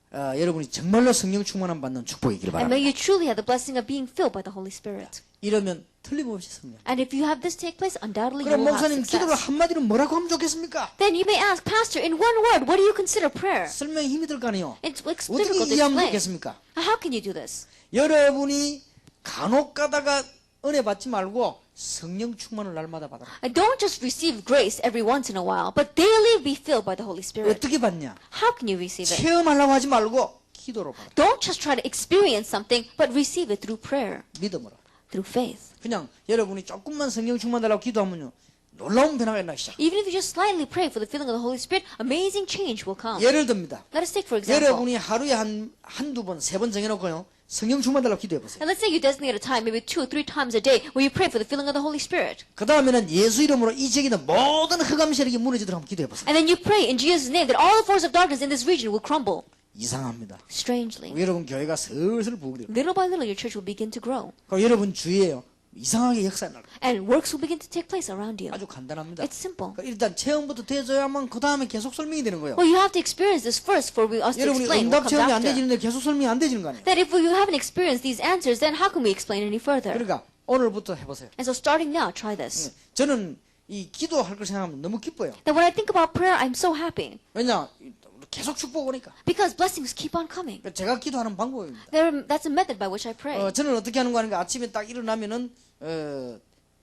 여러분이 정말로 성령 충만함 받는 축복이길 And may 바랍니다. you truly have the blessing of being filled by the Holy Spirit. 이러면 틀림없이 성령. And if you have this take place, undoubtedly you 그럼 will have 목사님 기도를 success. 한마디로 뭐라고 하면 좋겠습니까? Then you may ask, Pastor, in one word, what do you consider prayer? 설명에 힘이 들 거 아니에요. It's 어떻게 difficult to 이해하면 explain. 좋겠습니까? How can you do this? 여러분이 간혹 가다가 은혜 받지 말고 성령 충만을 날마다 받아라. And don't just receive grace every once in a while, but daily be filled by the Holy Spirit. 어떻게 받냐? How can you receive it? 체험하려고 하지 말고 기도로 받아. Don't just try to experience something, but receive it through prayer, 믿음으로. through faith. 그냥 여러분이 조금만 성령 충만 달라고 기도하면요. 놀라운 변화가 일어나기 시작. Even if you just slightly pray for the filling of the Holy Spirit, amazing change will come. 예를 듭니다. Let us take for example. 여러분이 하루에 한두 번, 세 번 정해놓고요. 성령 충만 달라고 기도해 보세요. And let's say you designate a time, maybe 2 or 3 times a day, where you pray for the filling of the Holy Spirit. 그 다음에는 예수 이름으로 이 지역에 있는 모든 흑암 세력이 무너지도록 한번 기도해 보세요. And then you pray in Jesus' name that all the forces of darkness in this region will crumble. 이상합니다. Strangely. 여러분 교회가 슬슬 부흥돼요. Little by little, your church will begin to grow. 그리고 여러분 주위에요. 이상하게 역사가 날 거예요. And works will begin to take place around you. 아주 간단합니다. It's simple. 그러니까 일단 체험부터 돼줘야만 그 다음에 계속 설명이 되는 거예요. Well, you have to experience this first for us to 여러분이 explain what 응답 comes 체험이 안 after. 되지는데 계속 설명이 안 되지는 거 아니에요. That if you haven't experienced these answers, then how can we explain any further? 그러니까 오늘부터 해보세요. And so starting now, try this. 저는 이 기도할 걸 생각하면 너무 기뻐요. That when I think about prayer, I'm so happy. 왜냐? 계속 축복 오니까. Because blessings keep on coming. 그러니까 제가 기도하는 방법입니다. That's a method by which I pray. 저는 어떻게 하는 거 하니까 아침에 딱 일어나면은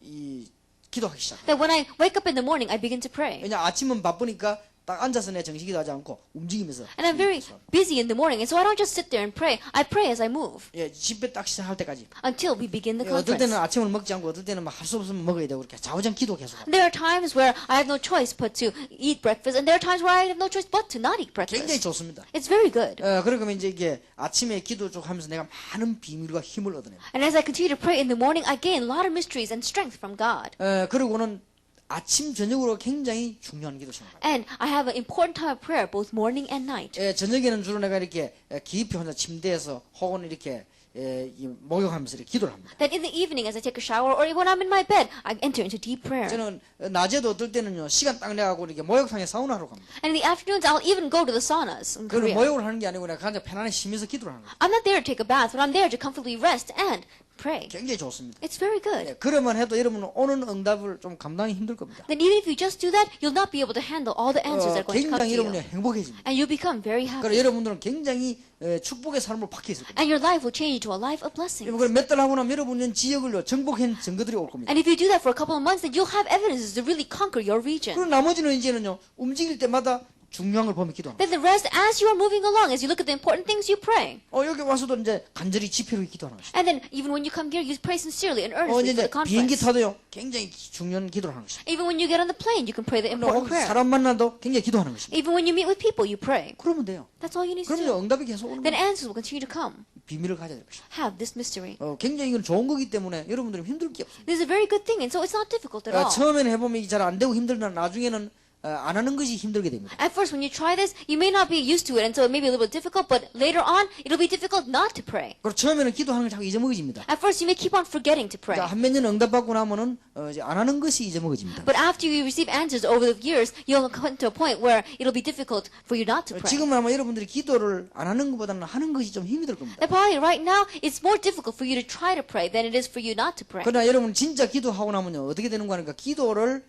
이 기도하기 시작. That when I wake up in the morning, I begin to pray. 왜냐 아침은 바쁘니까 딱 앉아서 내 정식 기도하지 않고 움직이면서. And I'm very busy in the morning, and so I don't just sit there and pray. I pray as I move 예, 집회 딱 시작할 때까지. until we begin the 어떨 때는 conference. 아침을 먹지 않고 어떨 때는 할 수 없으면 먹어야 되고 그렇게 좌우장 기도 계속. There are times where I have no choice but to eat breakfast, and there are times where I have no choice but to not eat 굉장히 breakfast. 좋습니다. It's very good. 그러면 이제 이게 아침에 기도 쭉 하면서 내가 많은 비밀과 힘을 얻어냅니다. And as I continue to pray in the morning, I gain a lot of mysteries and strength from God. 그리고는 아침 저녁으로 굉장히 중요한 기도 시간. And I have an important time of prayer, both morning and night. 저녁에는 주로 내가 이렇게 깊이 혼자 침대에서 혹은 이렇게 목욕하면서 이렇게 기도를 합니다. That in the evening, as I take a shower, or when I'm in my bed, I enter into deep prayer. 저는 낮에도 어떨 때는요 시간 딱 내가고 이렇게 목욕탕에 사우나로 갑니다. And in the afternoons, I'll even go to the saunas in 그걸 Korea. 목욕을 하는 게 아니고 내가 그냥 편안히 쉬면서 기도를 하는 거예요. I'm not there to take a bath, but I'm there to comfortably rest and pray. 굉장히 좋습니다. It's very good. 그러면 해도 여러분은 오는 응답을 좀 감당이 힘들 겁니다. Then even if you just do that, you'll not be able to handle all the answers that are going to come to 굉장히 여러분이 you. 행복해집니다. And you'll become very 그리고 happy. 여러분들은 굉장히 축복의 삶을 받게 있을 겁니다. And your life will change into a life of blessings. 몇 달 하고 나면 여러분은 지역을요 정복한 증거들이 올 겁니다. And if you do that for a couple of months, then you'll have evidences to really conquer your region. 그리고 나머지는 이제는요 움직일 때마다 중요한 걸 보면 기도하는 Then the rest, as you are moving along, as you look at the important things, you pray. 거예요. 여기 와서도 이제 간절히 지표로 기도하는 것이죠. And then even when you come here, you pray sincerely and 이제 earnestly for the 비행기 conference. 타도요. 굉장히 중요한 기도를 하는 것이죠. Even when you get on the plane, you can pray the important prayer. 사람 만나도 굉장히 기도하는 것입니다. Even when you meet with people, you pray. 그러면 돼요. That's all you need to 그러면 do. 응답이 계속 오는 Then 거예요. answers will continue to come. 비밀을 가져야 될 것입니다. Have this mystery. 굉장히 이건 좋은 거기 때문에 여러분들은 힘들 게 없습니다. This is a very good thing, and so it's not difficult at all. 처음에는 해보면 잘 안 되고 힘들다 나중에는 안 하는 것이 힘들게 됩니다. At first, when you try this, you may not be used to it, and so it may be a little bit difficult, but later on, it'll be difficult not to pray. 그리고 처음에는 기도하는 걸 자꾸 잊어먹어집니다. At first, you may keep on forgetting to pray. 한 몇 년 응답받고 나면은 이제 안 하는 것이 잊어먹어집니다. But after you receive answers over the years, you'll come to a point where it'll be difficult for you not to pray. 지금 아마 여러분들이 기도를 안 하는 것보다는 하는 것이 좀 힘이 들 겁니다. And probably right now, it's more difficult for you to try to pray than it is for you not to pray. 그러나 여러분 진짜 기도하고 나면요 어떻게 되는 거 하니까 기도를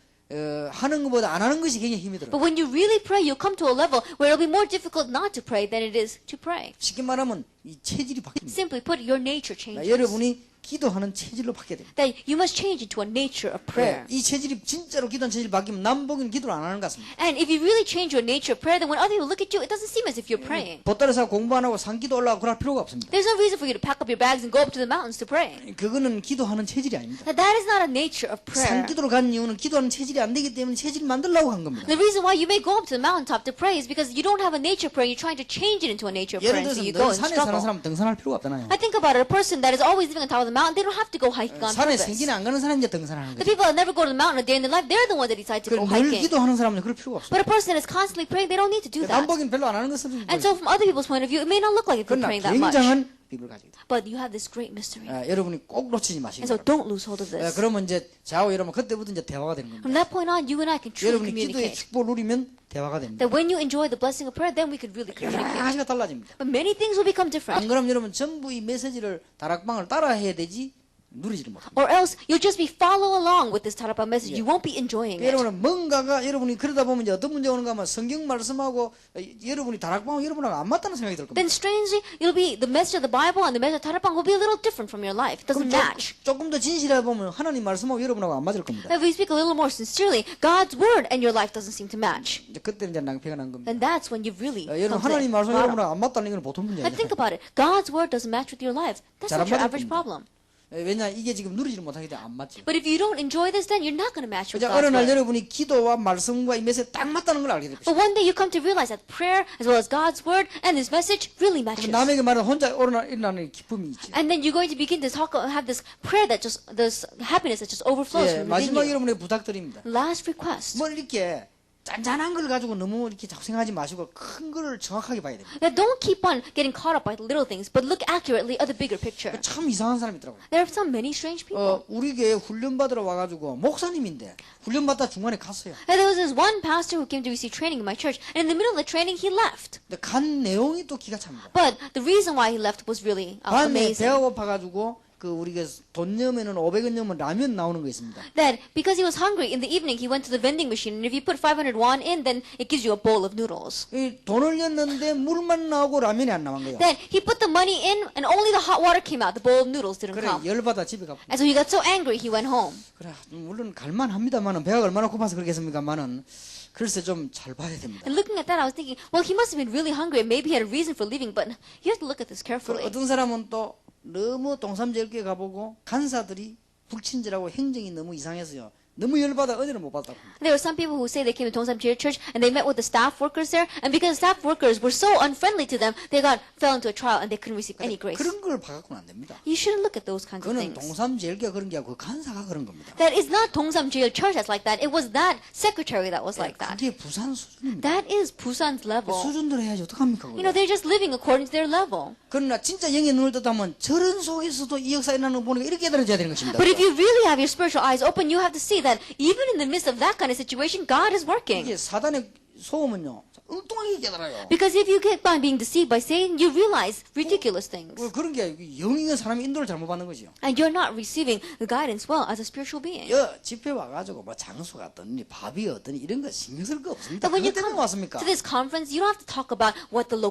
하는 것보다 안 하는 것이 굉장히 힘이 들어요. But when you really pray, you'll come to a level where it'll be more difficult not to pray than it is to pray. 쉽게 말하면 이 체질이 바뀝니다. Simply put, your nature changes. 여러분이 기도하는 체질로 바뀌어야 됩니다. That you must change into a nature of prayer. 이 체질이 진짜로 기도하는 체질이 바뀌면 남보기는 기도를 안 하는 것 같습니다. And if you really change your nature of prayer, then when other people look at you, it doesn't seem as if you're praying. 보따리에서 공부 안 하고 산기도 올라가고 그럴 필요가 없습니다. There's no reason for you to pack up your bags and go up to the mountains to pray. 그거는 기도하는 체질이 아닙니다. That is not a nature of prayer. 산기도로 간 이유는 기도하는 체질이 안 되기 때문에 체질을 만들려고 한 겁니다. The reason why you may go up to the mountaintop to pray is because you don't have a nature of prayer. You're trying to change it into a nature of prayer, 예를 and 들어서 so you go 늘 and 산에 사는 struggle. 사람 등산할 필요가 없잖아요. I think about it. A person that is always living on top of the mountain, they don't have to go hiking on 산에 purpose. 생기는 안 가는 사람이 이제 등산하는 The 거죠. people that never go to the mountain a day in their life, they're the ones that decide to go 늘 hiking. 기도하는 사람은 그럴 필요가 없어요. But a person that is constantly praying, they don't need to do that. 남보기는 별로 안 하는 것은 And so from other people's point of view, it may not look like if you're 그러나 praying that much. 굉장한 비밀을 가지고 있다. But you have this great mystery. 여러분이 꼭 놓치지 마시기 And so 바랍니다. don't lose hold of this. 그러면 이제 저하고 여러분 그때부터 이제 대화가 되는 겁니다. From that point on, you and I can truly 여러분이 기도의 communicate. 축복을 누리면 대화가 됩니다. That when you enjoy the blessing of prayer, then we could really 여러 communicate. 가지가 달라집니다. But many things will become 안 different. 그러면 여러분 전부 이 메시지를 다락방을 따라해야 되지 누리지를 못합니다. Or else you'll just be follow along with this Tarapa message. You won't be enjoying it. 여러분은 뭔가가 여러분이 그러다 보면 이제 어떤 문제가 오는가 하면 성경 말씀하고 여러분이 다락방하고 여러분하고 안 맞다는 생각이 들 겁니다. Then strangely, it'll be the message of the Bible and the message of Tarapang will be a little different from your life. It doesn't match. 조금 더 진실해 보면 하나님 말씀하고 여러분하고 안 맞을 겁니다. If we speak a little more sincerely, God's word and your life doesn't seem to match. 이제 그때 이제 낭패가 난 겁니다. And that's when you've really 여러분 come to 하나님 the 말씀 bottom. 여러분하고 안 맞다는 건 보통 문제 And think 아니에요. about it. God's word doesn't match with your life. That's 잘 not 안 your 맞을 average 겁니다. problem. 왜냐 이게 지금 누리지를 못하기 때문에 안 맞죠. But if you don't enjoy this, then you're not going to match with 이제 God's 어느 날 word. 여러분이 기도와 말씀과 이 메시지 딱 맞다는 걸 알게 될 것입니다. But one day you come to realize that prayer, as well as God's word and this message, really matches. 남에게 말하는 혼자 일어나는 기쁨이 있지. And then you're going to begin to talk, have this prayer that just, this happiness that just overflows 예, from within 마지막 you. 여러분에게 부탁드립니다. Last request. 뭐 이렇게 짠짠한 걸 가지고 너무 이렇게 자꾸 생각하지 마시고 큰 거를 정확하게 봐야 됩니다. Now don't keep on getting caught up by the little things, but look accurately at the bigger picture. 참 이상한 사람이 있더라고요. There are some many strange people. 우리 교회 훈련 받으러 와가지고 목사님인데 훈련 받다 중간에 갔어요. And there was this one pastor who came to receive training in my church, and in the middle of the training, he left. 근데 간 내용이 또 기가 찹니다. But the reason why he left was really 밤에 amazing. 배가 고파가지고 그 우리가 돈 넣으면은 500원 넣으면 라면 나오는 거 있습니다. That because he was hungry, in the evening he went to the vending machine, and if you put 500 won in, then it gives you a bowl of noodles. 이 돈을 넣었는데 물만 나오고 라면이 안 나온 거예요. Then he put the money in, and only the hot water came out. The bowl of noodles didn't 그래 come. 열받아 집에 가고. And so he got so angry, he went home. 그래 물론 갈만합니다만은 배가 얼마나 고파서 그렇겠습니까만은 글쎄 좀 잘 봐야 됩니다. And looking at that, I was thinking, well, he must have been really hungry, and maybe he had a reason for leaving, but you have to look at this carefully. 어떤 사람은 또 너무 동삼제일교회 가보고 간사들이 불친절하고 행정이 너무 이상해서요. 너무 열받아 은혜를 못 받았다고 합니다. There were some people who say they came to Dongsam Church and they met with the staff workers there, and because the staff workers were so unfriendly to them, they fell into a trial and they couldn't receive any grace. 그런 걸 봐갖고는 안 됩니다. You shouldn't look at those kinds of 그거는 things. 동삼제일교회가 그런 게 아니고 그 간사가 그런 겁니다. That is not Dongsam Jail Church that's like that. It was that secretary that was like that. 그게 부산 수준입니다. That is Busan's level. 수준대로 해야지 어떡합니까? You know, they're just living according to their level. 그러나 진짜 영의 눈을 떴다면 저런 속에서도 이 역사 일어나는 거 보니까 이렇게 깨달아져야 되는 것입니다. But if you really have your spiritual eyes open, you have to see that even in the midst of that kind of situation, God is working. 이게 사단의 소음은요 엉뚱하게 깨달아요. Because if you keep on being deceived by Satan, you realize ridiculous things. 그런 게 영이가 사람이 인도를 잘못 받는 거지요. And you're not receiving the guidance well as a spiritual being. 집회 와가지고 뭐 장소가 어떠니 밥이 어떠니 이런 거 신경 쓸 거 없습니다. But when you 그것 때문에 come 왔습니까? to this conference, you don't have to talk about what the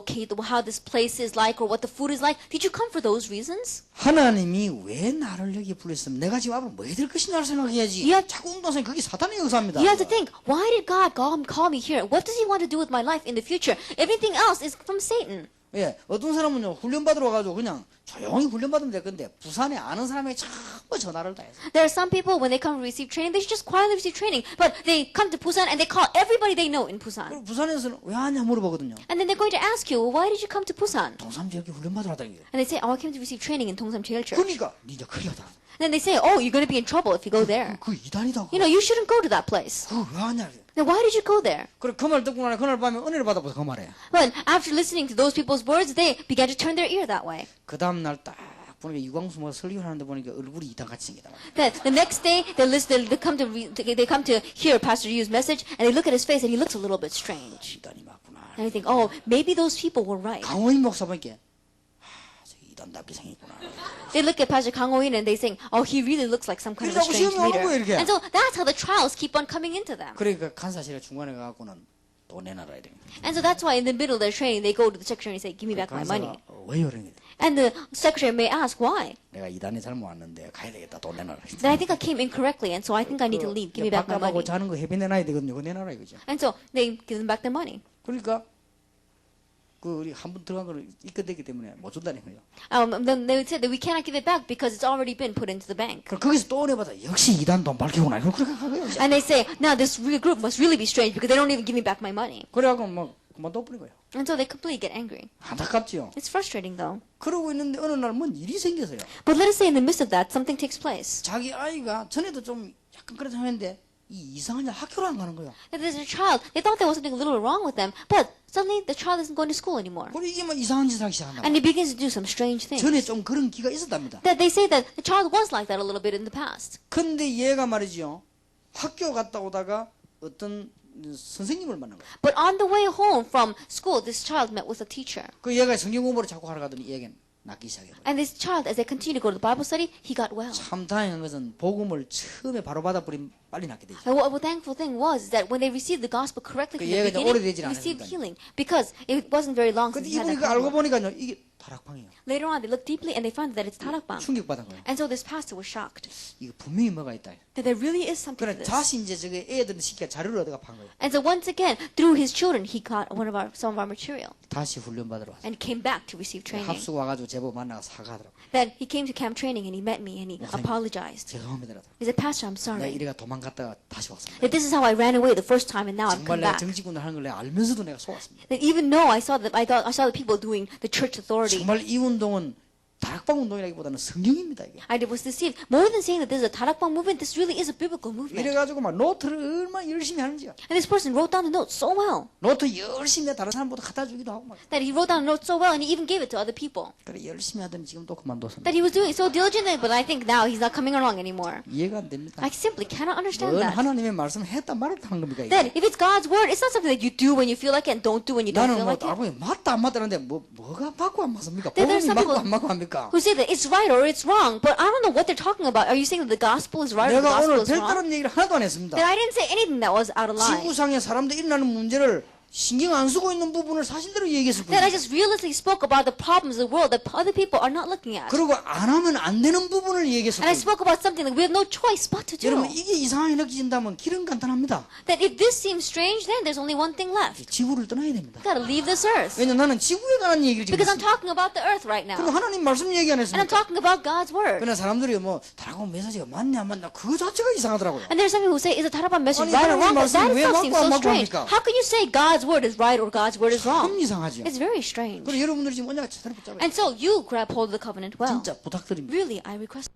how this place is like, or what the food is like. Did you come for those reasons? 하나님이 왜 나를 여기 불렀으면 내가 지금 앞으로 뭐 해야 될 것이냐를 생각해야지. 예. 자꾸 운동하면 그게 사탄의 역사입니다. You have to think, why did God call me here? What what does he want to do with my life in the future? Everything else is from Satan. 예, 어떤 사람은요, 훈련받으러 와가지고 그냥 조용히 훈련받으면 될 건데, 부산에 아는 사람에게 전부 전화를 다 해서. There are some people, when they come to receive training, they should just quietly receive training. But they come to Busan and they call everybody they know in Busan. 그리고 부산에서는 왜 하냐 물어보거든요. And then they're going to ask you, well, why did you come to Busan? 동삼지역에 훈련받으러 왔다 이게. And they say, oh, I came to receive training in Dongsan Jail Church. 그러니까, 니 이제 큰일 났다. And then they say, oh, you're going to be in trouble if you go there. 그 이단이다. You know, you shouldn't go to that place. 그거 왜 하냐. Now, why did you go there? 그래, 그 말 듣고 나니 그날 밤에 은혜를 받아보서 그 말해. But after listening to those people's words, they began to turn their ear that way. 그 다음날 딱 보니까 유광수 뭐 설교를 하는데 보니까 얼굴이 이단같이 생기다. Then the next day, they come to hear Pastor Yu's message, and they look at his face, and he looks a little bit strange. 이단이 맞구나. And they think, oh, maybe those people were right. 강호인 목사 보니까 저 이단답게 생겼구나. They look at Pastor Kang Oh-in and they think, oh, he really looks like some kind of a 그래서 strange 시험을 하는 leader. 거예요, 이렇게. And so that's how the trials keep on coming into them. 그러니까 간사실에 중간에 가갖고는 돈 내놔라 이래. And so that's why in the middle of their training, they go to the secretary and say, give me back my money. 왜 이러는 거야? And the secretary may ask, why? 내가 이단에 잘못 왔는데 가야 되겠다. 돈 내놔라. Then I think I came incorrectly, and so I think I need to leave. Give me back my 밥값하고 money. 자는 거 해비 내놔야 되거든요. 그거 내놔라 이거죠. And so they give them back their money. 그러니까 그 우리 한 번 들어간 거를 입건됐기 때문에 못 준다는 거예요. Then they said that we cannot give it back because it's already been put into the bank. 그럼 거기서 또 은혜 받아. 역시 이단 돈 밝히구나. 그렇게 하고요. And they say, now this group must really be strange because they don't even give me back my money. 그래갖고 뭐 그만 둬버린 거예요. And so they completely get angry. 안타깝지요. It's frustrating though. 그러고 있는데 어느 날 뭔 일이 생겨서요. But let us say in the midst of that, something takes place. 자기 아이가 전에도 좀 약간 그렇다 했는데 이 이상한 학교를 안 가는 거예요. That there's a child, they thought there was something a little wrong with them, but suddenly the child isn't going to school anymore. 그리고 이게 막 이상한 짓을 하기 시작한다. And he begins to do some strange things. 전에 좀 그런 기가 있었답니다. That they say that the child was like that a little bit in the past. 근데 얘가 말이죠. 학교 갔다 오다가 어떤 선생님을 만난 거예요. But on the way home from school, this child met with a teacher. 그 얘가 성경 공부를 자꾸 하러 가더니 얘는 낫기 시작해요. And this child, as they continued to go to the Bible study, he got well. 참 다행한 것은 복음을 처음에 바로 받아버리면 빨리 낫게 되죠. And what a thankful thing was that when they received the gospel correctly from the 얘가 이제 beginning, 오래되질 they received 않았으니까요. healing because it wasn't very long 근데 since he had 이분이 that 그 알고 problem. 보니까요. 이게 다락방이에요. Later on, they looked deeply and they found that it's tarakbang. 충격받은 거예요. And so this pastor was shocked 이거 분명히 뭐가 있다. that there really is something to 그래 this. 다시 이제 저게 애들은 시키가 자료를 얻어가 판 거예요. And so once again, through his children, he got some of our material 다시 훈련 받으러 왔어요. and came back to receive training. 합숙 와가지고 제보 만나가 사과하더라고. Then he came to camp training and he met me and he 목사님, apologized. 죄송합니다. He said, Pastor, I'm 내가 sorry. 이래가 도망갔다가 다시 왔습니다. That this is how I ran away the first time and now I've 정말 come 내가 back. 정치군을 하는 걸 내가 알면서도 내가 속았습니다. That even though I saw the people doing the church authority, 정말 이 운동은 다락방 운동이라기보다는 성경입니다. 이게. I was deceived. More than saying that this is a tarakbang movement, this really is a biblical movement. 이래가지고 막 노트를 얼마나 열심히 하는지요. And this person wrote down the notes so well. 노트 열심히 다른 사람보다 갖다 주기도 하고 막. That he wrote down the notes so well and he even gave it to other people. 그래 열심히 하더니 지금 또 그만뒀습니다. That he was doing so diligently, but I think now he's not coming along anymore. 이해가 안 됩니다. I simply cannot understand 뭔 that. 하나님의 말씀을 했다 말았다 하는 겁니까 이게. That if it's God's word, it's not something that you do when you feel like it and don't do when you don't 나는 feel 뭐 like it. 알고 맞다 안 맞다는데 뭐가 맞고 안 맞습니까? Then there's 복음이 some 맞고 people 안 맞고 합니까? who say that it's right or it's wrong, but I don't know what they're talking about. Are you saying that the gospel is right or the 내가 gospel 오늘 is wrong? 별다른 얘기를 하나도 안 했습니다. That I didn't say anything that was out of line. 지구상에 사람들 일어나는 문제를 신경 안 쓰고 있는 부분을 사실대로 얘기했을 That I 뿐이에요. just realistically spoke about the problems of the world that other people are not looking at. 그리고 안 하면 안 되는 부분을 얘기했을 And I 뿐이에요. spoke about something that we have no choice but to do. 여러분 이게 이상하게 느껴진다면 길은 간단합니다. That if this seems strange, then there's only one thing left. 지구를 떠나야 됩니다. You've got to leave this earth. 왜냐면 나는 지구에 관한 얘기를 지금 Because I'm 했습니다. talking about the earth right 그럼 now. 하나님 말씀 얘기 안 And I'm 했습니까? talking about God's word. 그러나 사람들이 뭐 다락원 메시지가 맞냐 안 맞냐 그거 자체가 이상하더라고요. And there's some people who say, is the Taraban message 아니, right or 하나님 wrong? But 말씀이 that 왜 itself seems 맞고 안 so 맞고 strange. 합니까? How can you say God's word is right or God's word is 참 wrong? 이상하죠. It's very strange. 그리고 여러분들이 지금 언약을 제대로 붙잡아야 돼요. And so you grab hold of the covenant well. 진짜 부탁드립니다. Really, I request.